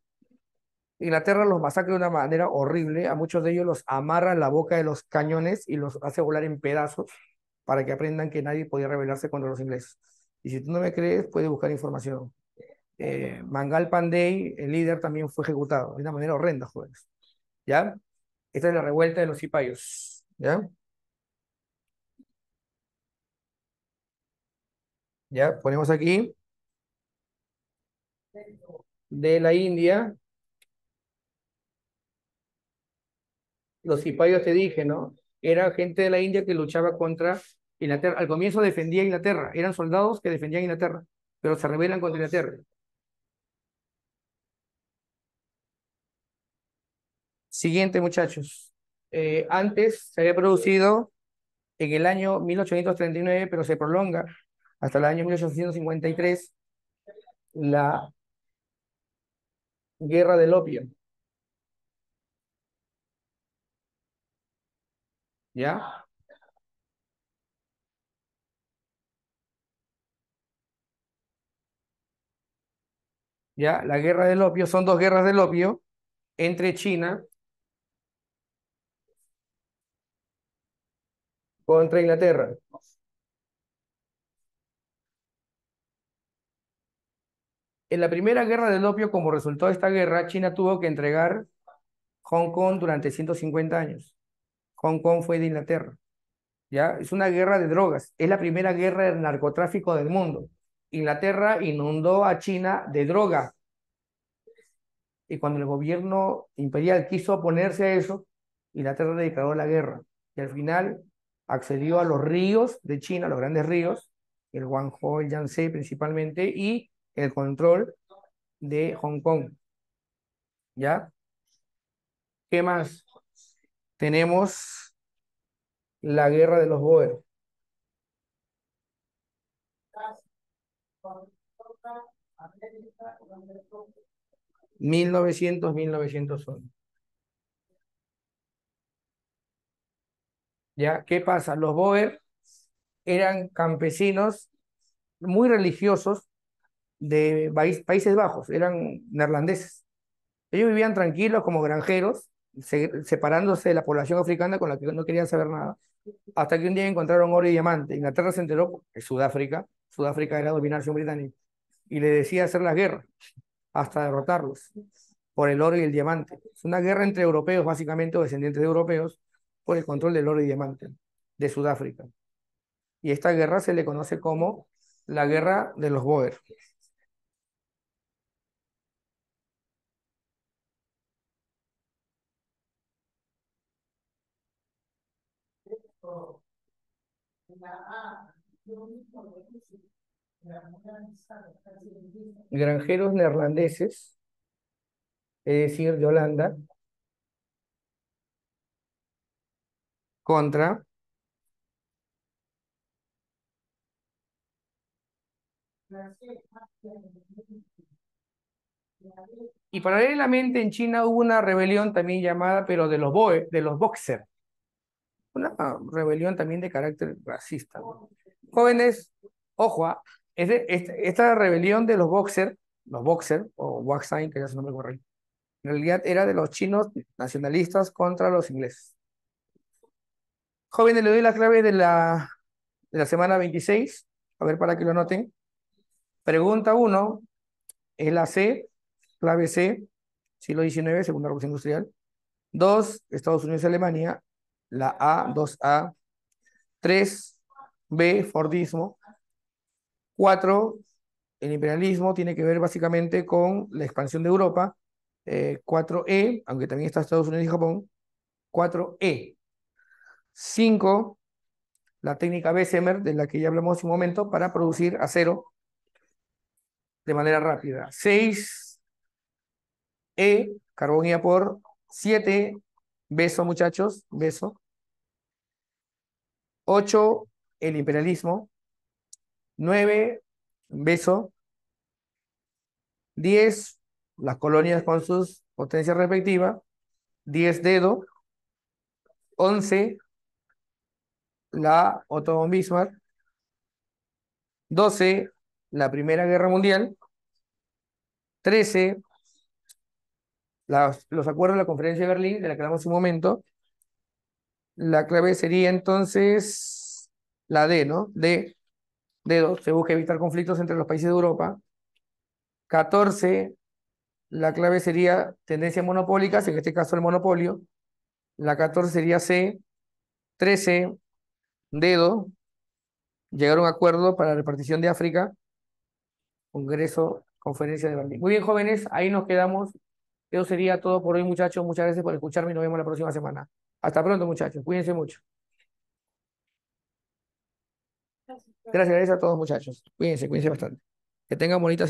[SPEAKER 1] Inglaterra los masacra de una manera horrible, a muchos de ellos los amarra en la boca de los cañones y los hace volar en pedazos para que aprendan que nadie podía rebelarse contra los ingleses. Y si tú no me crees, puedes buscar información. Mangal Pandey, el líder, también fue ejecutado de una manera horrenda, jóvenes. ¿Ya? Esta es la revuelta de los cipayos. ¿Ya? ¿Ya? Ponemos aquí de la India, los cipayos te dije, ¿no? Era gente de la India que luchaba contra Inglaterra. Al comienzo defendía Inglaterra, eran soldados que defendían Inglaterra, pero se rebelan contra Inglaterra. Siguiente, muchachos. Antes se había producido en el año 1839, pero se prolonga hasta el año 1853, la Guerra del Opio, ¿ya? ¿Ya? La Guerra del Opio, son dos guerras del opio entre China contra Inglaterra. En la primera guerra del opio, como resultado de esta guerra, China tuvo que entregar Hong Kong durante 150 años. Hong Kong fue de Inglaterra, ¿ya? Es una guerra de drogas, es la primera guerra del narcotráfico del mundo. Inglaterra inundó a China de droga y cuando el gobierno imperial quiso oponerse a eso, Inglaterra le declaró la guerra y al final accedió a los ríos de China, los grandes ríos, el Guangzhou, el Yangtze principalmente, y el control de Hong Kong, ¿ya? ¿Qué más? Tenemos la guerra de los Bóer. 1900-1901. ¿Ya? ¿Qué pasa? Los Bóer eran campesinos muy religiosos de Países Bajos, eran neerlandeses. Ellos vivían tranquilos como granjeros, separándose de la población africana con la que no querían saber nada, hasta que un día encontraron oro y diamante. Inglaterra se enteró que Sudáfrica era dominación británica, y le decía hacer la guerra hasta derrotarlos por el oro y el diamante. Es una guerra entre europeos, básicamente, o descendientes de europeos, por el control del oro y diamante de Sudáfrica. Y esta guerra se le conoce como la guerra de los Boer. Granjeros neerlandeses, es decir, de Holanda, contra, y paralelamente en China hubo una rebelión también llamada, pero de los Boer, de los Boxer, una rebelión también de carácter racista, ¿no? Jóvenes, ojo, esta rebelión de los Boxer, o Waxine, que es su nombre correcto, en realidad era de los chinos nacionalistas contra los ingleses. Jóvenes, le doy la clave de la semana 26, a ver para que lo anoten. Pregunta uno es la C, clave C, siglo XIX, Segunda Revolución Industrial. 2, Estados Unidos y Alemania. La A, 2A. 3, B, Fordismo. 4, el imperialismo tiene que ver básicamente con la expansión de Europa. 4E, aunque también está Estados Unidos y Japón. 4E. 5, la técnica Bessemer, de la que ya hablamos hace un momento, para producir acero de manera rápida. 6, carbón y vapor. 7, beso, muchachos, beso. 8, el imperialismo. 9, beso. 10, las colonias con sus potencias respectivas. 10, dedo. 11, la Otto von Bismarck. 12, la Primera Guerra Mundial. 13, los acuerdos de la Conferencia de Berlín, de la que hablamos hace un momento. La clave sería entonces la D, ¿no? Dedo, se busca evitar conflictos entre los países de Europa. 14, la clave sería tendencias monopólicas, en este caso el monopolio. La 14 sería C. 13, dedo, llegar a un acuerdo para la repartición de África. Congreso, Conferencia de Berlín. Muy bien, jóvenes, ahí nos quedamos. Eso sería todo por hoy, muchachos. Muchas gracias por escucharme y nos vemos la próxima semana. Hasta pronto, muchachos. Cuídense mucho. Gracias a todos, muchachos. Cuídense bastante. Que tengan bonitas